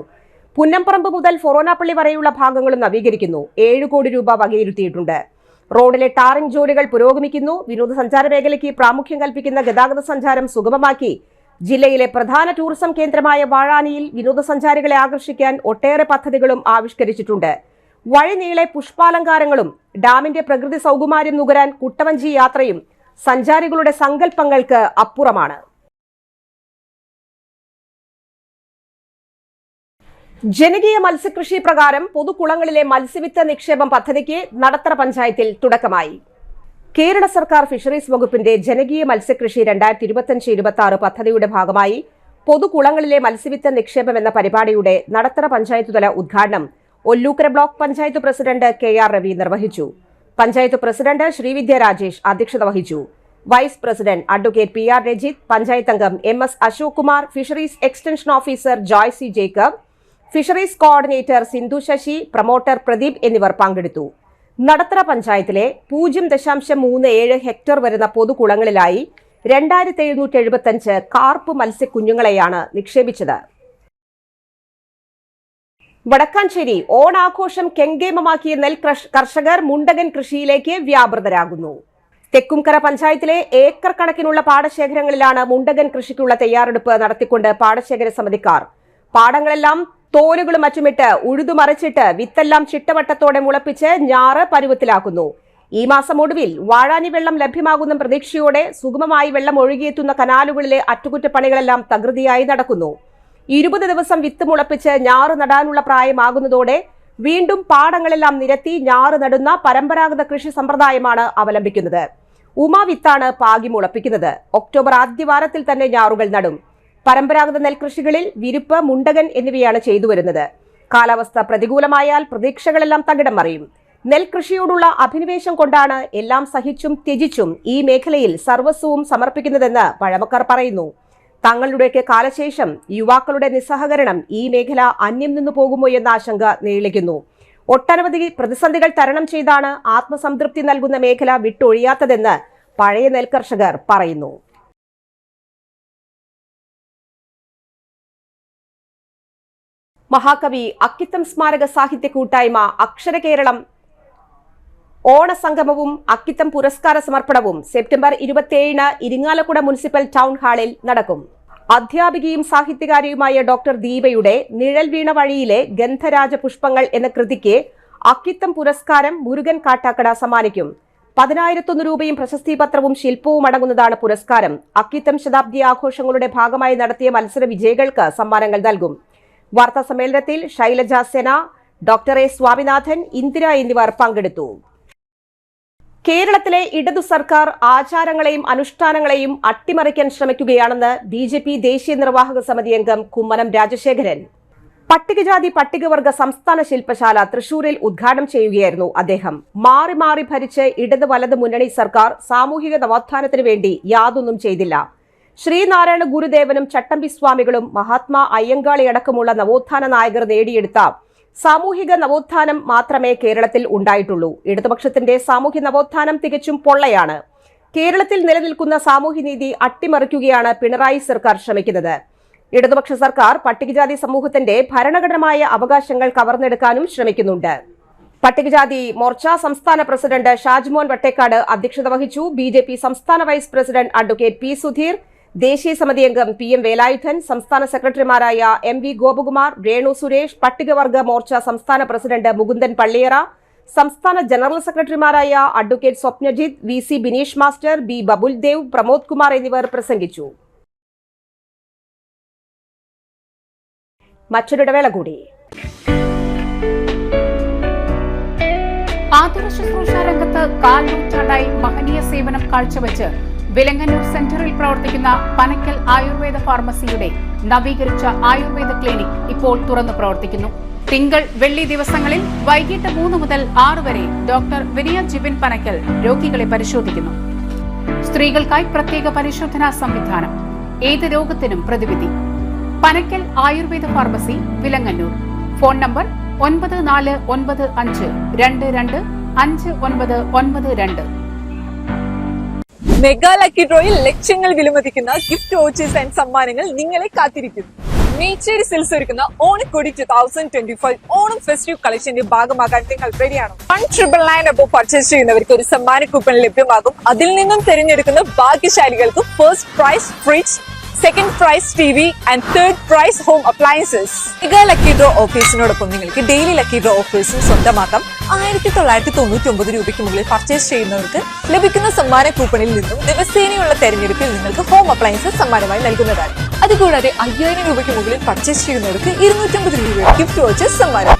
പുന്നംപറമ്പ് മുതൽ ഫൊറോനാപ്പള്ളി വരെയുള്ള ഭാഗങ്ങളും നവീകരിക്കുന്നു. 7 കോടി രൂപ വകയിരുത്തിയിട്ടുണ്ട്. റോഡിലെ ടാറിംഗ് ജോലികൾ പുരോഗമിക്കുന്നു. വിനോദസഞ്ചാര മേഖലയ്ക്ക് പ്രാമുഖ്യം കൽപ്പിക്കുന്ന ഗതാഗത സഞ്ചാരം സുഗമമാക്കി ജില്ലയിലെ പ്രധാന ടൂറിസം കേന്ദ്രമായ വാഴാനിയിൽ വിനോദസഞ്ചാരികളെ ആകർഷിക്കാൻ ഒട്ടേറെ പദ്ധതികളും ആവിഷ്കരിച്ചിട്ടുണ്ട്. വഴിനീളെ പുഷ്പാലങ്കാരങ്ങളും ഡാമിന്റെ പ്രകൃതി സൗകുമാര്യം നുകരാൻ കുട്ടവഞ്ചി യാത്രയും സഞ്ചാരികളുടെ സങ്കല്പങ്ങൾക്ക് അപ്പുറമാണ്. ജനകീയ മത്സ്യകൃഷി പ്രകാരം പൊതുകുളങ്ങളിലെ മത്സ്യവിത്ത് നിക്ഷേപം പദ്ധതിക്ക് നടത്തറ പഞ്ചായത്തിൽ തുടക്കമായി. കേരള സർക്കാർ ഫിഷറീസ് വകുപ്പിന്റെ ജനകീയ മത്സ്യകൃഷി 2025-26 പദ്ധതിയുടെ ഭാഗമായി പൊതുകുളങ്ങളിലെ മത്സ്യവിത്ത് നിക്ഷേപം എന്ന പരിപാടിയുടെ നടത്തറ പഞ്ചായത്തുതല ഉദ്ഘാടനം Ollukkara block panchayat president KR Ravi നിർവഹിച്ചു. പഞ്ചായത്ത് പ്രസിഡന്റ് ശ്രീവിദ്യ രാജേഷ് അധ്യക്ഷത വഹിച്ചു. Vice president advocate PR Rajith, panchayat അംഗം MS Ashok Kumar, fisheries extension officer Joy C Jacob, fisheries coordinator Sindhu Sasi, promoter Pradeep എന്നിവർ പങ്കെടുത്തു. നടത്തറ പഞ്ചായത്തിലെ 0.37 ഹെക്ടർ വരുന്ന പൊതുകുളങ്ങളിലായി 2775 കാർപ്പ് മത്സ്യക്കുഞ്ഞുങ്ങളെയാണ് നിക്ഷേപിച്ചത്. വടക്കാഞ്ചേരി ഓണാഘോഷം കെങ്കേമമാക്കിയ നെൽ കർഷകർ മുണ്ടകൻ കൃഷിയിലേക്ക് വ്യാപൃതരാകുന്നു. തെക്കുംകര പഞ്ചായത്തിലെ ഏക്കർ കണക്കിനുള്ള പാടശേഖരങ്ങളിലാണ് മുണ്ടകൻ കൃഷിക്കുള്ള തയ്യാറെടുപ്പ് നടത്തിക്കൊണ്ട് പാടശേഖര സമിതിക്കാർ. പാടങ്ങളെല്ലാം തോലുകളും മറ്റുമിട്ട് ഉഴുതുമറിച്ചിട്ട് വിത്തെല്ലാം ചിട്ടവട്ടത്തോടെ മുളപ്പിച്ച് ഞാറ് പരുവത്തിലാക്കുന്നു. ഈ മാസം ഒടുവിൽ വാഴാനി വെള്ളം ലഭ്യമാകുന്ന പ്രതീക്ഷയോടെ സുഗമമായി വെള്ളം ഒഴുകിയെത്തുന്ന കനാലുകളിലെ അറ്റകുറ്റപ്പണികളെല്ലാം തകൃതിയായി നടക്കുന്നു. 20 ദിവസം വിത്ത് മുളപ്പിച്ച് ഞാറ് നടാനുള്ള പ്രായമാകുന്നതോടെ വീണ്ടും പാടങ്ങളെല്ലാം നിരത്തി ഞാറ് നടുന്ന പരമ്പരാഗത കൃഷി സമ്പ്രദായമാണ് അവലംബിക്കുന്നത്. ഉമാവിത്താണ് പാകി മുളപ്പിക്കുന്നത്. ഒക്ടോബർ ആദ്യവാരത്തിൽ തന്നെ ഞാറുകൾ നടും. പരമ്പരാഗത നെൽകൃഷികളിൽ വിരിപ്പ്, മുണ്ടകൻ എന്നിവയാണ് ചെയ്തുവരുന്നത്. കാലാവസ്ഥ പ്രതികൂലമായാൽ പ്രതീക്ഷകളെല്ലാം തകിടം മറിയും. നെൽകൃഷിയോടുള്ള അഭിനിവേശം കൊണ്ടാണ് എല്ലാം സഹിച്ചും ത്യജിച്ചും ഈ മേഖലയിൽ സർവസ്വവും സമർപ്പിക്കുന്നതെന്ന് പഴമക്കാർ പറയുന്നു. തങ്ങളുടെയൊക്കെ കാലശേഷം യുവാക്കളുടെ നിസ്സഹകരണം ഈ മേഖല അന്യം നിന്നു പോകുമോ എന്ന ആശങ്ക നീളിക്കുന്നു. ഒട്ടനവധി പ്രതിസന്ധികൾ തരണം ചെയ്താണ് ആത്മസംതൃപ്തി നൽകുന്ന മേഖല വിട്ടൊഴിയാത്തതെന്ന് പഴയ നെൽകർഷകർ പറയുന്നു. മഹാകവി അക്കിത്തം സ്മാരക സാഹിത്യ കൂട്ടായ്മ അക്ഷര കേരളം ഓണസംഗമവും അക്കിത്തം പുരസ്കാര സമർപ്പണവും സെപ്റ്റംബർ 27 ഇരിങ്ങാലക്കുട മുനിസിപ്പൽ ടൗൺ ഹാളിൽ നടക്കും. അധ്യാപികയും സാഹിത്യകാരിയുമായ ഡോക്ടർ ദീപയുടെ നിഴൽ വീണ വഴിയിലെ ഗന്ധരാജ പുഷ്പങ്ങൾ എന്ന കൃതിക്ക് അക്കിത്തം പുരസ്കാരം മുരുകൻ കാട്ടാക്കട സമ്മാനിക്കും. 10,001 രൂപയും പ്രശസ്തി പത്രവും ശില്പവും അടങ്ങുന്നതാണ് പുരസ്കാരം. അക്കിത്തം ശതാബ്ദി ആഘോഷങ്ങളുടെ ഭാഗമായി നടത്തിയ മത്സര വിജയികൾക്ക് സമ്മാനങ്ങൾ നൽകും. വാർത്താ സമ്മേളനത്തിൽ Shailaja Senna, doctor A Swaminathan, Indira എന്നിവർ പങ്കെടുത്തു. കേരളത്തിലെ ഇടതു സർക്കാർ ആചാരങ്ങളെയും അനുഷ്ഠാനങ്ങളെയും അട്ടിമറിക്കാൻ ശ്രമിക്കുകയാണെന്ന് BJP ദേശീയ നിർവാഹക സമിതി അംഗം കുമ്മനം രാജശേഖരൻ. പട്ടികജാതി പട്ടികവർഗ സംസ്ഥാന ശില്പശാല തൃശൂരിൽ ഉദ്ഘാടനം ചെയ്യുകയായിരുന്നു അദ്ദേഹം. മാറി മാറി ഭരിച്ച് ഇടത് വലത് മുന്നണി സർക്കാർ സാമൂഹിക നവോത്ഥാനത്തിന് വേണ്ടി യാതൊന്നും ചെയ്തില്ല. ശ്രീനാരായണ ഗുരുദേവനും ചട്ടമ്പി സ്വാമികളും മഹാത്മാ അയ്യങ്കാളി അടക്കമുള്ള നവോത്ഥാന നായകർ നേടിയെടുത്ത സാമൂഹിക നവോത്ഥാനം മാത്രമേ കേരളത്തിൽ ഉണ്ടായിട്ടുള്ളൂ. ഇടതുപക്ഷത്തിന്റെ സാമൂഹ്യ നവോത്ഥാനം തികച്ചും പൊള്ളയാണ്. കേരളത്തിൽ നിലനിൽക്കുന്ന സാമൂഹ്യനീതി അട്ടിമറിക്കുകയാണ് പിണറായി സർക്കാർ ശ്രമിക്കുന്നത്. ഇടതുപക്ഷ സർക്കാർ പട്ടികജാതി സമൂഹത്തിന്റെ ഭരണഘടനമായ അവകാശങ്ങൾ കവർന്നെടുക്കാനും ശ്രമിക്കുന്നുണ്ട്. പട്ടികജാതി മോർച്ച സംസ്ഥാന പ്രസിഡന്റ് ഷാജ്മോൻ വട്ടേക്കാട് അധ്യക്ഷത വഹിച്ചു. BJP സംസ്ഥാന vice president advocate P Sudheer, ദേശീയ സമിതി അംഗം PM വേലായുധൻ, സംസ്ഥാന സെക്രട്ടറിമാരായ MV ഗോപകുമാർ, രേണു സുരേഷ്, പട്ടികവർഗ മോർച്ച സംസ്ഥാന പ്രസിഡന്റ് മുകുന്ദൻ പള്ളിയറ, സംസ്ഥാന ജനറൽ സെക്രട്ടറിമാരായ advocate Swapnajith, VC Bineesh master, B Babuldev, Pramod Kumar എന്നിവർ പ്രസംഗിച്ചു. മറ്റൊരിടവേള കൂടി. ആതുര ശുശ്രൂഷ രംഗത്ത് കാൽനൂറ്റാണ്ടായി മഹനീയ സേവനം കാഴ്ചവെച്ച് വിലങ്ങന്നൂർ സെന്ററിൽ പ്രവർത്തിക്കുന്ന പനക്കൽ ആയുർവേദ ഫാർമസിയുടെ നവീകരിച്ച ആയുർവേദ ക്ലിനിക് ഇപ്പോൾ തുറന്നു പ്രവർത്തിക്കുന്നു. തിങ്കൾ, വെള്ളി ദിവസങ്ങളിൽ വൈകിട്ട് 3 മുതൽ 6 വരെ ഡോക്ടർ വിനയ ജിബിൻ പനക്കൽ രോഗികളെ പരിശോധിക്കുന്നു. സ്ത്രീകൾക്കായി പ്രത്യേക പരിശോധനാ സംവിധാനം. ഏത് രോഗത്തിനും പ്രതിവിധി. Panakkal Ayurveda pharmacy, Vilangannur. Phone number 9495225992. Mega lucky ഡ്രോയിൽ ലക്ഷങ്ങൾ വിലമതിക്കുന്ന ഗിഫ്റ്റ് വൗച്ചേഴ്സ് ആൻഡ് സമ്മാനങ്ങൾ നിങ്ങളെ കാത്തിരിക്കുന്നു. മേച്ചേരി സിൽസ് ഒരുക്കുന്ന ഓണക്കോടി 2025 ഓണം ഫെസ്റ്റീവ് കളക്ഷന്റെ ഭാഗമാകാൻ നിങ്ങൾ റെഡിയാണോ? 1,999 അബോ പർച്ചേസ് ചെയ്യുന്നവർക്ക് ഒരു സമ്മാന കൂപ്പൺ ലഭ്യമാകും. അതിൽ നിന്നും തിരഞ്ഞെടുക്കുന്ന ഭാഗ്യശാലികൾക്ക് first prize fridge, second prize TV and third prize home appliances. Mega lucky draw ഓഫേഴ്സിനോടൊപ്പം നിങ്ങൾക്ക് ഡെയിലി ലക്കി ഡ്രോ ഓഫേഴ്സും സ്വന്തമാക്കാം. 1999 രൂപയ്ക്ക് മുകളിൽ പർച്ചേസ് ചെയ്യുന്നവർക്ക് ലഭിക്കുന്ന സമ്മാന കൂപ്പണിൽ നിന്നും ദിവസേനയുള്ള തെരഞ്ഞെടുപ്പിൽ നിങ്ങൾക്ക് ഹോം അപ്ലയൻസസ് സമ്മാനമായി നൽകുന്നതാണ്. അതുകൂടാതെ 5000 രൂപയ്ക്ക് മുകളിൽ പർച്ചേസ് ചെയ്യുന്നവർക്ക് 250 രൂപയുടെ ഗിഫ്റ്റ് വൗച്ചേഴ്സ് സമ്മാനം.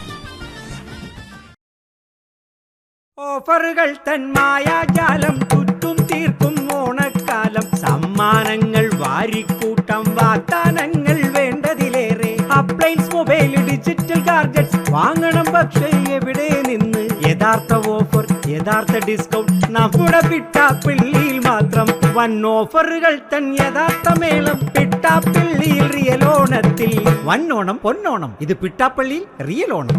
ഓഫറുകൾ തൻ മായാജാലം ചുറ്റും തീർക്കും ഓണക്കാലം. സമ്മാനങ്ങൾ വാരിക്കൂട്ടം, വാഗ്ദാനങ്ങൾ വേണ്ടതിലേറെ. അപ്ലയൻസ്, മൊബൈൽ, ഡിജിറ്റൽ ഗാഡ്ജറ്റ്സ് വാങ്ങണം, പക്ഷേ എവിടെ നിന്ന്? യഥാർത്ഥ ഓഫർ, യഥാർത്ഥ ഡിസ്കൗണ്ട് നമ്മുടെ പിട്ടാപ്പിള്ളിയിൽ മാത്രം. വൻ ഓഫറുകൾ തൻ യഥാർത്ഥ മേളം പിട്ടാപ്പിള്ളിയിൽ റിയൽ ഓണത്തിൽ. വന്നോണം പൊന്നോണം, ഇത് പിട്ടാപ്പള്ളിയിൽ റിയൽ ഓണം.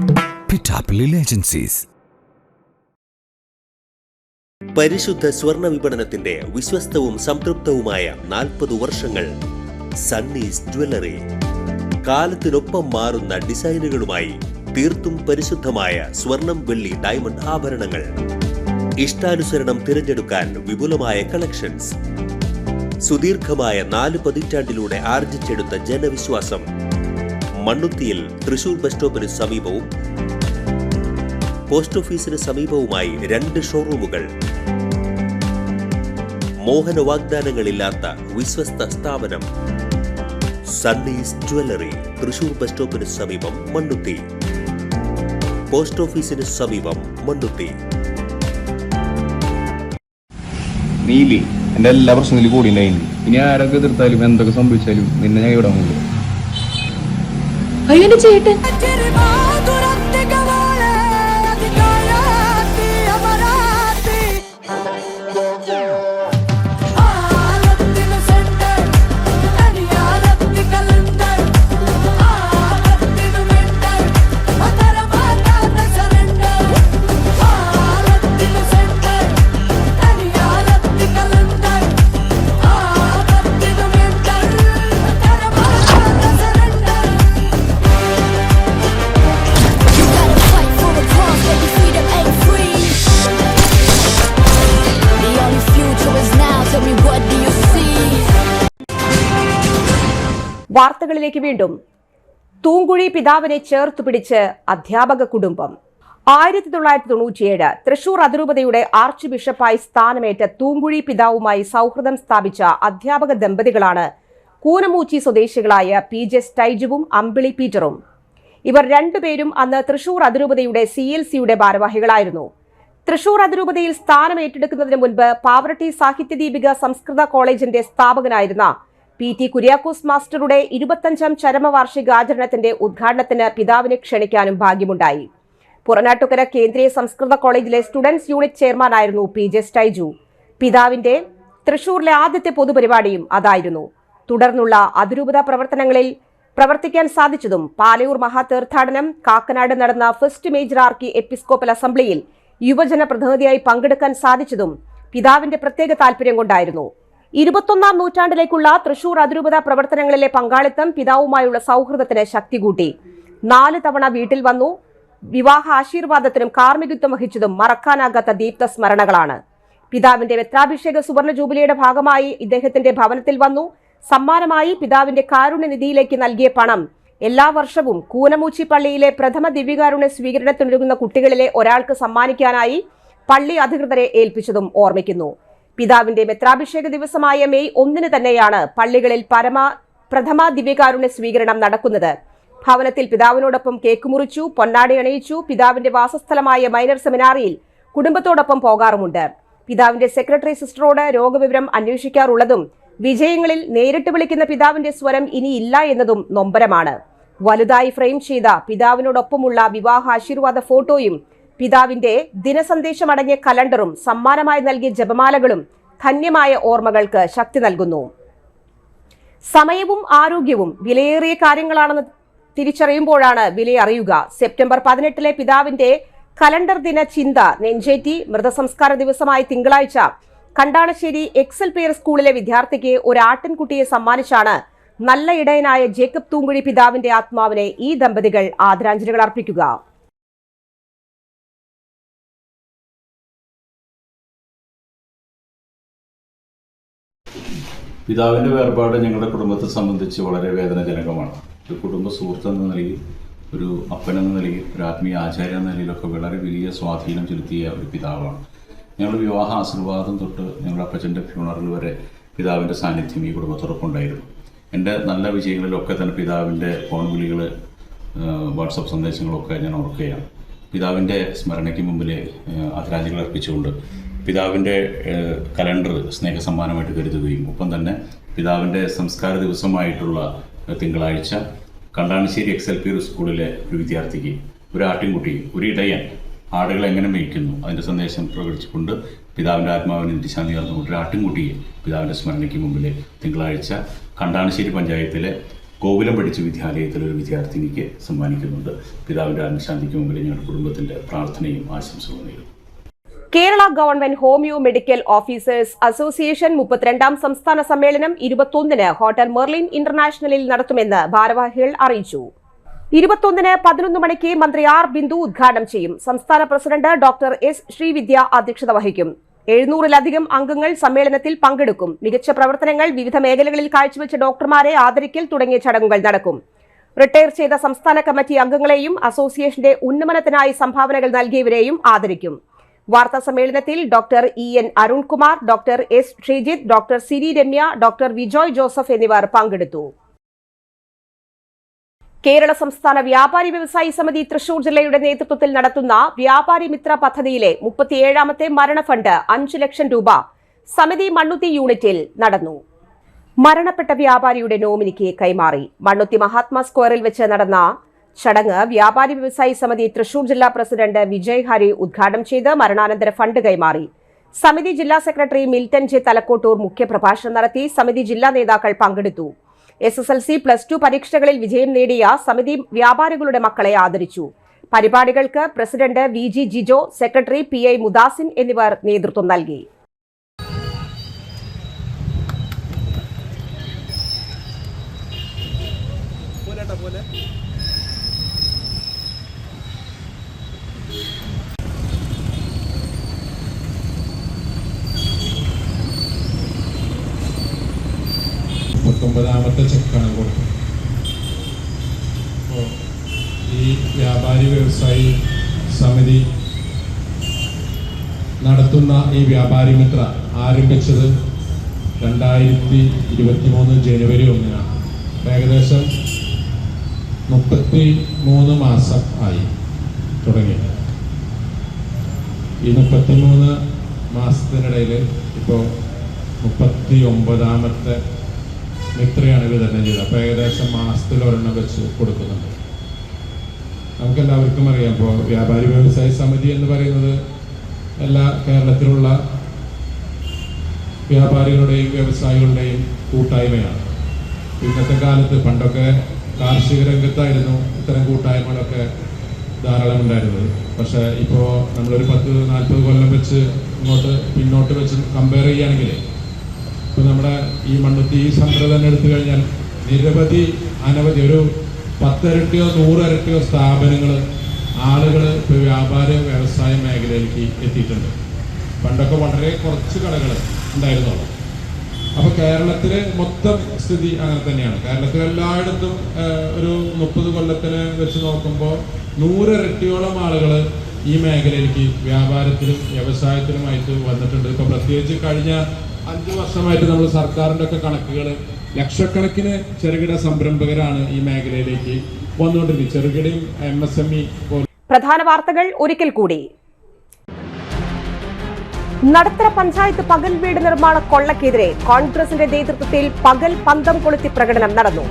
പിട്ടാപ്പിള്ളി ഏജൻസീസ്. പരിശുദ്ധ സ്വർണ്ണ വിപണനത്തിന്റെ വിശ്വസ്തവും സംതൃപ്തവുമായ 40 വർഷങ്ങൾ. സണ്ണീസ് ജ്വല്ലറി. കാലത്തിനൊപ്പം മാറുന്ന ഡിസൈനുകളുമായി തീർത്തും പരിശുദ്ധമായ സ്വർണം, വെള്ളി, ഡയമണ്ട് ആഭരണങ്ങൾ. ഇഷ്ടാനുസരണം തിരഞ്ഞെടുക്കാൻ വിപുലമായ കളക്ഷൻസ്. സുദീർഘമായ 4 പതിറ്റാണ്ടിലൂടെ ആർജിച്ചെടുത്ത ജനവിശ്വാസം. മണ്ണുത്തിയിൽ തൃശൂർ ബസ് സ്റ്റോപ്പിന് സമീപവും പോസ്റ്റ് ഓഫീസിന് സമീപവുമായി 2 ഷോറൂമുകൾ. മോഹന വാഗ്ദാനങ്ങളില്ലാത്ത വിശ്വസ്ത സ്ഥാപനം. സണ്ണീസ് ജ്വല്ലറി. തൃശൂർ ബസ് സ്റ്റോപ്പിന് സമീപം മണ്ണുത്തി. പോസ്റ്റ് ഓഫീസിന് സമീപം മണ്ണുത്തി. നീലി എന്റെ എല്ലാ പ്രശ്നത്തിലും കൂടി ഉണ്ടായിരുന്നു. ഇനി ആരൊക്കെ എതിർത്താലും എന്തൊക്കെ സംഭവിച്ചാലും നിന്നെ ഞാൻ ഇവിടെ കൊണ്ടു. അയ്യോ ചേട്ടൻ. വാർത്തകളിലേക്ക് വീണ്ടും. തൂങ്കുഴി പിതാവിനെ ചേർത്തുപിടിച്ച് അധ്യാപക കുടുംബം. 1997 തൃശൂർ അതിരൂപതയുടെ ആർച്ച് ബിഷപ്പായി സ്ഥാനമേറ്റ തൂങ്കുഴി പിതാവുമായി സൗഹൃദം സ്ഥാപിച്ച അധ്യാപക ദമ്പതികളാണ് കൂനമൂച്ചി സ്വദേശികളായ PJ സ്റ്റൈജുവും അമ്പിളി പീറ്ററും. ഇവർ രണ്ടുപേരും അന്ന് തൃശൂർ അതിരൂപതയുടെ CLCയുടെ ഭാരവാഹികളായിരുന്നു. തൃശൂർ അതിരൂപതയിൽ സ്ഥാനം ഏറ്റെടുക്കുന്നതിന് മുൻപ് പാവറട്ടി സാഹിത്യദീപിക സംസ്കൃത കോളേജിന്റെ സ്ഥാപകനായിരുന്ന PT കുര്യാക്കോസ് മാസ്റ്ററുടെ 25ാം ചരമവാർഷികാചരണത്തിന്റെ ഉദ്ഘാടനത്തിന് പിതാവിനെ ക്ഷണിക്കാനും ഭാഗ്യമുണ്ടായി. പുറനാട്ടുകര കേന്ദ്രീയ സംസ്കൃത കോളേജിലെ സ്റ്റുഡൻസ് യൂണിറ്റ് ചെയർമാനായിരുന്നു PJ സ്റ്റൈജു. പിതാവിന്റെ തൃശൂരിലെ ആദ്യത്തെ പൊതുപരിപാടിയും അതായിരുന്നു. തുടർന്നുള്ള അതിരൂപത പ്രവർത്തനങ്ങളിൽ പ്രവർത്തിക്കാൻ സാധിച്ചതും പാലയൂർ മഹാതീർത്ഥാടനം, കാക്കനാട് നടന്ന ഫസ്റ്റ് മേജർ ആർക്കി എപ്പിസ്കോപ്പൽ അസംബ്ലിയിൽ യുവജന പ്രതിനിധിയായി പങ്കെടുക്കാൻ സാധിച്ചതും പിതാവിന്റെ പ്രത്യേക താൽപര്യം കൊണ്ടായിരുന്നു. 21ാം നൂറ്റാണ്ടിലേക്കുള്ള തൃശൂർ അതിരൂപത പ്രവർത്തനങ്ങളിലെ പങ്കാളിത്തം പിതാവുമായുള്ള സൗഹൃദത്തിന് ശക്തി കൂട്ടി. 4 തവണ വീട്ടിൽ വന്നു. വിവാഹ ആശീർവാദത്തിനും കാർമ്മികത്വം വഹിച്ചതും മറക്കാനാകാത്ത ദീപ്ത സ്മരണകളാണ്. പിതാവിന്റെ മെത്രാഭിഷേക സുവർണ ജൂബിലിയുടെ ഭാഗമായി ഇദ്ദേഹത്തിന്റെ ഭവനത്തിൽ വന്നു. സമ്മാനമായി പിതാവിന്റെ കാരുണ്യനിധിയിലേക്ക് നൽകിയ പണം എല്ലാ വർഷവും കൂനമൂച്ചി പള്ളിയിലെ പ്രഥമ ദിവ്യകാരുണ്യ സ്വീകരണത്തിനൊരുങ്ങുന്ന കുട്ടികളിലെ ഒരാൾക്ക് സമ്മാനിക്കാനായി പള്ളി അധികൃതരെ ഏൽപ്പിച്ചതും ഓർമ്മിക്കുന്നു. പിതാവിന്റെ മെത്രാഭിഷേക ദിവസമായ മെയ് 1 തന്നെയാണ് പള്ളികളിൽ പ്രഥമ ദിവ്യകാരുണ്യ സ്വീകരണം നടക്കുന്നത്. ഭവനത്തിൽ പിതാവിനോടൊപ്പം കേക്ക് മുറിച്ചു, പൊന്നാടി അണിയിച്ചു. പിതാവിന്റെ വാസസ്ഥലമായ മൈനർ സെമിനാറിയിൽ കുടുംബത്തോടൊപ്പം പോകാറുമുണ്ട്. പിതാവിന്റെ സെക്രട്ടറി സിസ്റ്ററോട് രോഗവിവരം അന്വേഷിക്കാറുള്ളതും വിജയങ്ങളിൽ നേരിട്ട് വിളിക്കുന്ന പിതാവിന്റെ സ്വരം ഇനിയില്ല എന്നതും നൊമ്പരമാണ്. വലുതായി ഫ്രെയിം ചെയ്ത പിതാവിനോടൊപ്പമുള്ള വിവാഹ ആശീർവാദ ഫോട്ടോയും പിതാവിന്റെ ദിനസന്ദേശമടങ്ങിയ കലണ്ടറും സമ്മാനമായി നൽകിയ ജപമാലകളും ധന്യമായ ഓർമ്മകൾക്ക് ശക്തി നൽകുന്നു. സമയവും ആരോഗ്യവും വിലയേറിയ കാര്യങ്ങളാണെന്ന് തിരിച്ചറിയുമ്പോഴാണ് വിലയറിയുക. സെപ്റ്റംബർ 18 പിതാവിന്റെ കലണ്ടർ ദിന ചിന്ത നെഞ്ചേറ്റി. മൃതസംസ്കാര ദിവസമായ തിങ്കളാഴ്ച കണ്ടാണശ്ശേരി എക്സൽ പെയർ സ്കൂളിലെ വിദ്യാർത്ഥിക്ക് ഒരു ആട്ടിൻകുട്ടിയെ സമ്മാനിച്ചാണ് നല്ല ഇടയനായ ജേക്കബ് തൂങ്കുഴി പിതാവിന്റെ ആത്മാവിനെ ഈ ദമ്പതികൾ ആദരാഞ്ജലികൾ അർപ്പിക്കുക. പിതാവിൻ്റെ വേർപാട് ഞങ്ങളുടെ കുടുംബത്തെ സംബന്ധിച്ച് വളരെ വേദനാജനകമാണ്. ഒരു കുടുംബ സുഹൃത്ത് എന്ന നിലയിൽ, ഒരു അപ്പൻ എന്ന നിലയിൽ, ഒരു ആത്മീയ ആചാര്യ എന്ന നിലയിലൊക്കെ വളരെ വലിയ സ്വാധീനം ചെലുത്തിയ ഒരു പിതാവാണ്. ഞങ്ങളുടെ വിവാഹ ആശീർവാദം തൊട്ട് ഞങ്ങളുടെ അപ്പച്ചൻ്റെ ഫ്യൂണറൽ വരെ പിതാവിൻ്റെ സാന്നിധ്യം ഈ കുടുംബത്തോടൊപ്പം ഉണ്ടായിരുന്നു. എൻ്റെ നല്ല വിജയങ്ങളിലൊക്കെ തന്നെ പിതാവിൻ്റെ ഫോൺ വിളികൾ, വാട്സപ്പ് സന്ദേശങ്ങളൊക്കെ ഞാൻ ഓർക്കുകയാണ്. പിതാവിൻ്റെ സ്മരണയ്ക്ക് മുമ്പിൽ ആദരാഞ്ജലികൾ അർപ്പിച്ചുകൊണ്ട് പിതാവിൻ്റെ കലണ്ടർ സ്നേഹസമ്മാനമായിട്ട് കരുതുകയും ഒപ്പം തന്നെ പിതാവിൻ്റെ സംസ്കാര ദിവസമായിട്ടുള്ള തിങ്കളാഴ്ച കണ്ടാണശ്ശേരി XLP സ്കൂളിലെ ഒരു വിദ്യാർത്ഥിക്ക് ഒരു ആട്ടിൻകുട്ടി, ഒരു ഇടയൻ ആടുകളെ എങ്ങനെ മേയ്ക്കുന്നു അതിൻ്റെ സന്ദേശം പ്രകടിച്ചുകൊണ്ട് പിതാവിൻ്റെ ആത്മാവിന് നിശാന്തി നടന്നുകൊണ്ട് ഒരു ആട്ടിൻകുട്ടിയെ പിതാവിൻ്റെ സ്മരണയ്ക്ക് മുമ്പിൽ തിങ്കളാഴ്ച കണ്ടാണശ്ശേരി പഞ്ചായത്തിലെ ഗോകുലം പഠിച്ച വിദ്യാലയത്തിലെ ഒരു വിദ്യാർത്ഥിനിക്ക് സമ്മാനിക്കുന്നുണ്ട്. പിതാവിൻ്റെ ആത്മശാന്തിക്ക് മുമ്പിൽ ഞങ്ങളുടെ കുടുംബത്തിൻ്റെ പ്രാർത്ഥനയും ആശംസകളും നേരുന്നു. Kerala government homeo medical officers association 32ാം സംസ്ഥാന സമ്മേളനം 21-ന് ഹോട്ടൽ മെർലിൻ ഇന്റർനാഷണലിൽ നടത്തുമെന്ന് ഭാരവാഹികൾ അറിയിച്ചു. 21-ന് 11 മണിക്ക് മന്ത്രി ആർ ബിന്ദു ഉദ്ഘാടനം ചെയ്യും. സംസ്ഥാന പ്രസിഡന്റ് ഡോക്ടർ എസ് ശ്രീവിദ്യ അധ്യക്ഷത വഹിക്കും. 700-ലധികം അംഗങ്ങൾ സമ്മേളനത്തിൽ പങ്കെടുക്കും. മികച്ച പ്രവർത്തനങ്ങൾ വിവിധ മേഖലകളിൽ കാഴ്ചവെച്ച ഡോക്ടർമാരെ ആദരിക്കൽ തുടങ്ങിയ ചടങ്ങുകൾ നടക്കും. റിട്ടയർ ചെയ്ത സംസ്ഥാന കമ്മിറ്റി അംഗങ്ങളെയും അസോസിയേഷന്റെ ഉന്നമനത്തിനായി സംഭാവനകൾ നൽകിയവരെയും ആദരിക്കും. വാർത്താ സമ്മേളനത്തിൽ doctor EN Arunkumar, doctor S Sreejith, doctor Siri Ramya, doctor Vijoy Joseph എന്നിവർ പങ്കെടുത്തു. കേരള സംസ്ഥാന വ്യാപാരി വ്യവസായി സമിതി തൃശൂർ ജില്ലയുടെ നേതൃത്വത്തിൽ നടത്തുന്ന വ്യാപാരി മിത്ര പദ്ധതിയിലെ 37ാമത്തെ മരണ ഫണ്ട് 5 ലക്ഷം രൂപ സമിതി മണ്ണുത്തി യൂണിറ്റിൽ നടന്നു. മരണപ്പെട്ട വ്യാപാരിയുടെ നോമിനിക്ക് കൈമാറി. മണ്ണുത്തി മഹാത്മാ സ്ക്വയറിൽ വെച്ച് നടന്ന ചടങ്ങ് വ്യാപാരി വ്യവസായി സമിതി തൃശൂർ ജില്ലാ പ്രസിഡന്റ് വിജയ് ഹരി ഉദ്ഘാടനം ചെയ്ത് മരണാനന്തര ഫണ്ട് കൈമാറി. സമിതി ജില്ലാ സെക്രട്ടറി മിൽട്ടൺ ജെ തലക്കോട്ടൂർ മുഖ്യപ്രഭാഷണം നടത്തി. സമിതി ജില്ലാ നേതാക്കൾ പങ്കെടുത്തു. SSLC +2 പരീക്ഷകളിൽ വിജയം നേടിയ സമിതി വ്യാപാരികളുടെ മക്കളെ ആദരിച്ചു. പരിപാടികൾക്ക് president VG Jijo, secretary PI മുദാസിൻ എന്നിവർ നേതൃത്വം നൽകി. ാമത്തെ ചെക്കാണ് കൊടുത്തത്. അപ്പോൾ ഈ വ്യാപാരി വ്യവസായി സമിതി നടത്തുന്ന ഈ വ്യാപാരി മിത്ര ആരംഭിച്ചത് 2023 ജനുവരി 1-നാണ്. ഏകദേശം 33 മാസം ആയി തുടങ്ങി. ഈ 33 മാസത്തിനിടയിൽ ഇപ്പോൾ 39ാമത്തെ മിത്രയാണ് വിതരണം ചെയ്തത്. അപ്പോൾ ഏകദേശം മാസത്തിൽ ഒരെണ്ണം വെച്ച് കൊടുക്കുന്നുണ്ട്. നമുക്കെല്ലാവർക്കും അറിയാം, ഇപ്പോൾ വ്യാപാരി വ്യവസായ സമിതി എന്ന് പറയുന്നത് എല്ലാ കേരളത്തിലുള്ള വ്യാപാരികളുടെയും വ്യവസായികളുടെയും കൂട്ടായ്മയാണ്. ഇന്നത്തെ കാലത്ത് പണ്ടൊക്കെ കാർഷിക രംഗത്തായിരുന്നു ഇത്തരം കൂട്ടായ്മകളൊക്കെ ധാരാളം ഉണ്ടായിരുന്നത്. പക്ഷേ ഇപ്പോൾ നമ്മളൊരു 10-40 കൊല്ലം വെച്ച് പിന്നോട്ട് വെച്ച് കമ്പയർ ചെയ്യുകയാണെങ്കിൽ ഇപ്പോൾ നമ്മുടെ ഈ മണ്ണുത്തി ഈ സെൻ്റർ തന്നെ എടുത്തു കഴിഞ്ഞാൽ അനവധി ഒരു 10 ഇരട്ടിയോ 100 ഇരട്ടിയോ സ്ഥാപനങ്ങൾ ആളുകൾ ഇപ്പോൾ വ്യാപാര വ്യവസായ മേഖലയിലേക്ക് എത്തിയിട്ടുണ്ട്. പണ്ടൊക്കെ വളരെ കുറച്ച് കടകൾ ഉണ്ടായിരുന്നുള്ളൂ. അപ്പോൾ കേരളത്തിലെ മൊത്തം സ്ഥിതി അങ്ങനെ തന്നെയാണ്. കേരളത്തിൽ എല്ലായിടത്തും ഒരു 30 കൊല്ലത്തിന് വെച്ച് നോക്കുമ്പോൾ 100 ഇരട്ടിയോളം ആളുകൾ ഈ മേഖലയിലേക്ക് വ്യാപാരത്തിലും വ്യവസായത്തിലുമായിട്ട് വന്നിട്ടുണ്ട്. ഇപ്പോൾ പ്രത്യേകിച്ച് കഴിഞ്ഞ 5 വർഷമായിട്ട് നമ്മൾ സർക്കാരിൻ്റെ ഒക്കെ കണക്കുകൾ ലക്ഷക്കണക്കിന് ചെറുകിട സംരംഭകരാണ് ഈ മേഖലയിലേക്ക് വന്നുകൊണ്ടിരിക്കുന്നത്. ചെറുകിടയും MSME. പ്രധാന വാർത്തകൾ ഒരിക്കൽ കൂടി. നടത്തറ പഞ്ചായത്ത് പകൽ വീട് നിർമ്മാണ കൊള്ളക്കെതിരെ കോൺഗ്രസിന്റെ നേതൃത്വത്തിൽ പകൽ പന്തം കൊളുത്തി പ്രകടനം നടന്നു.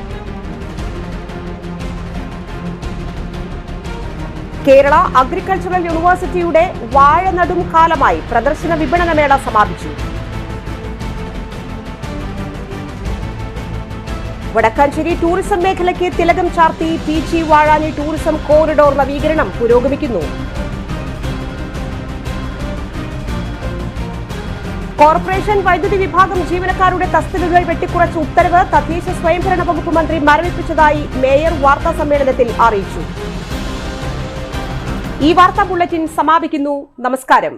കേരള അഗ്രികൾച്ചറൽ യൂണിവേഴ്സിറ്റിയുടെ വാഴ നടും കാലമായി പ്രദർശന വിപണന മേള സമാപിച്ചു. വടക്കാഞ്ചേരി ടൂറിസം മേഖലയ്ക്ക് തിലകം ചാർത്തി PG വാഴാനി ടൂറിസം കോറിഡോർ നവീകരണം പുരോഗമിക്കുന്നു. കോർപ്പറേഷൻ വൈദ്യുതി വിഭാഗം ജീവനക്കാരുടെ തസ്തികകൾ വെട്ടിക്കുറച്ച ഉത്തരവ് തദ്ദേശ സ്വയംഭരണ വകുപ്പ് മന്ത്രി മരവിപ്പിച്ചതായി മേയർ വാർത്താ സമ്മേളനത്തിൽ അറിയിച്ചു. ഈ വാർത്താ ബുള്ളറ്റിൻ സമാപിക്കുന്നു. നമസ്കാരം.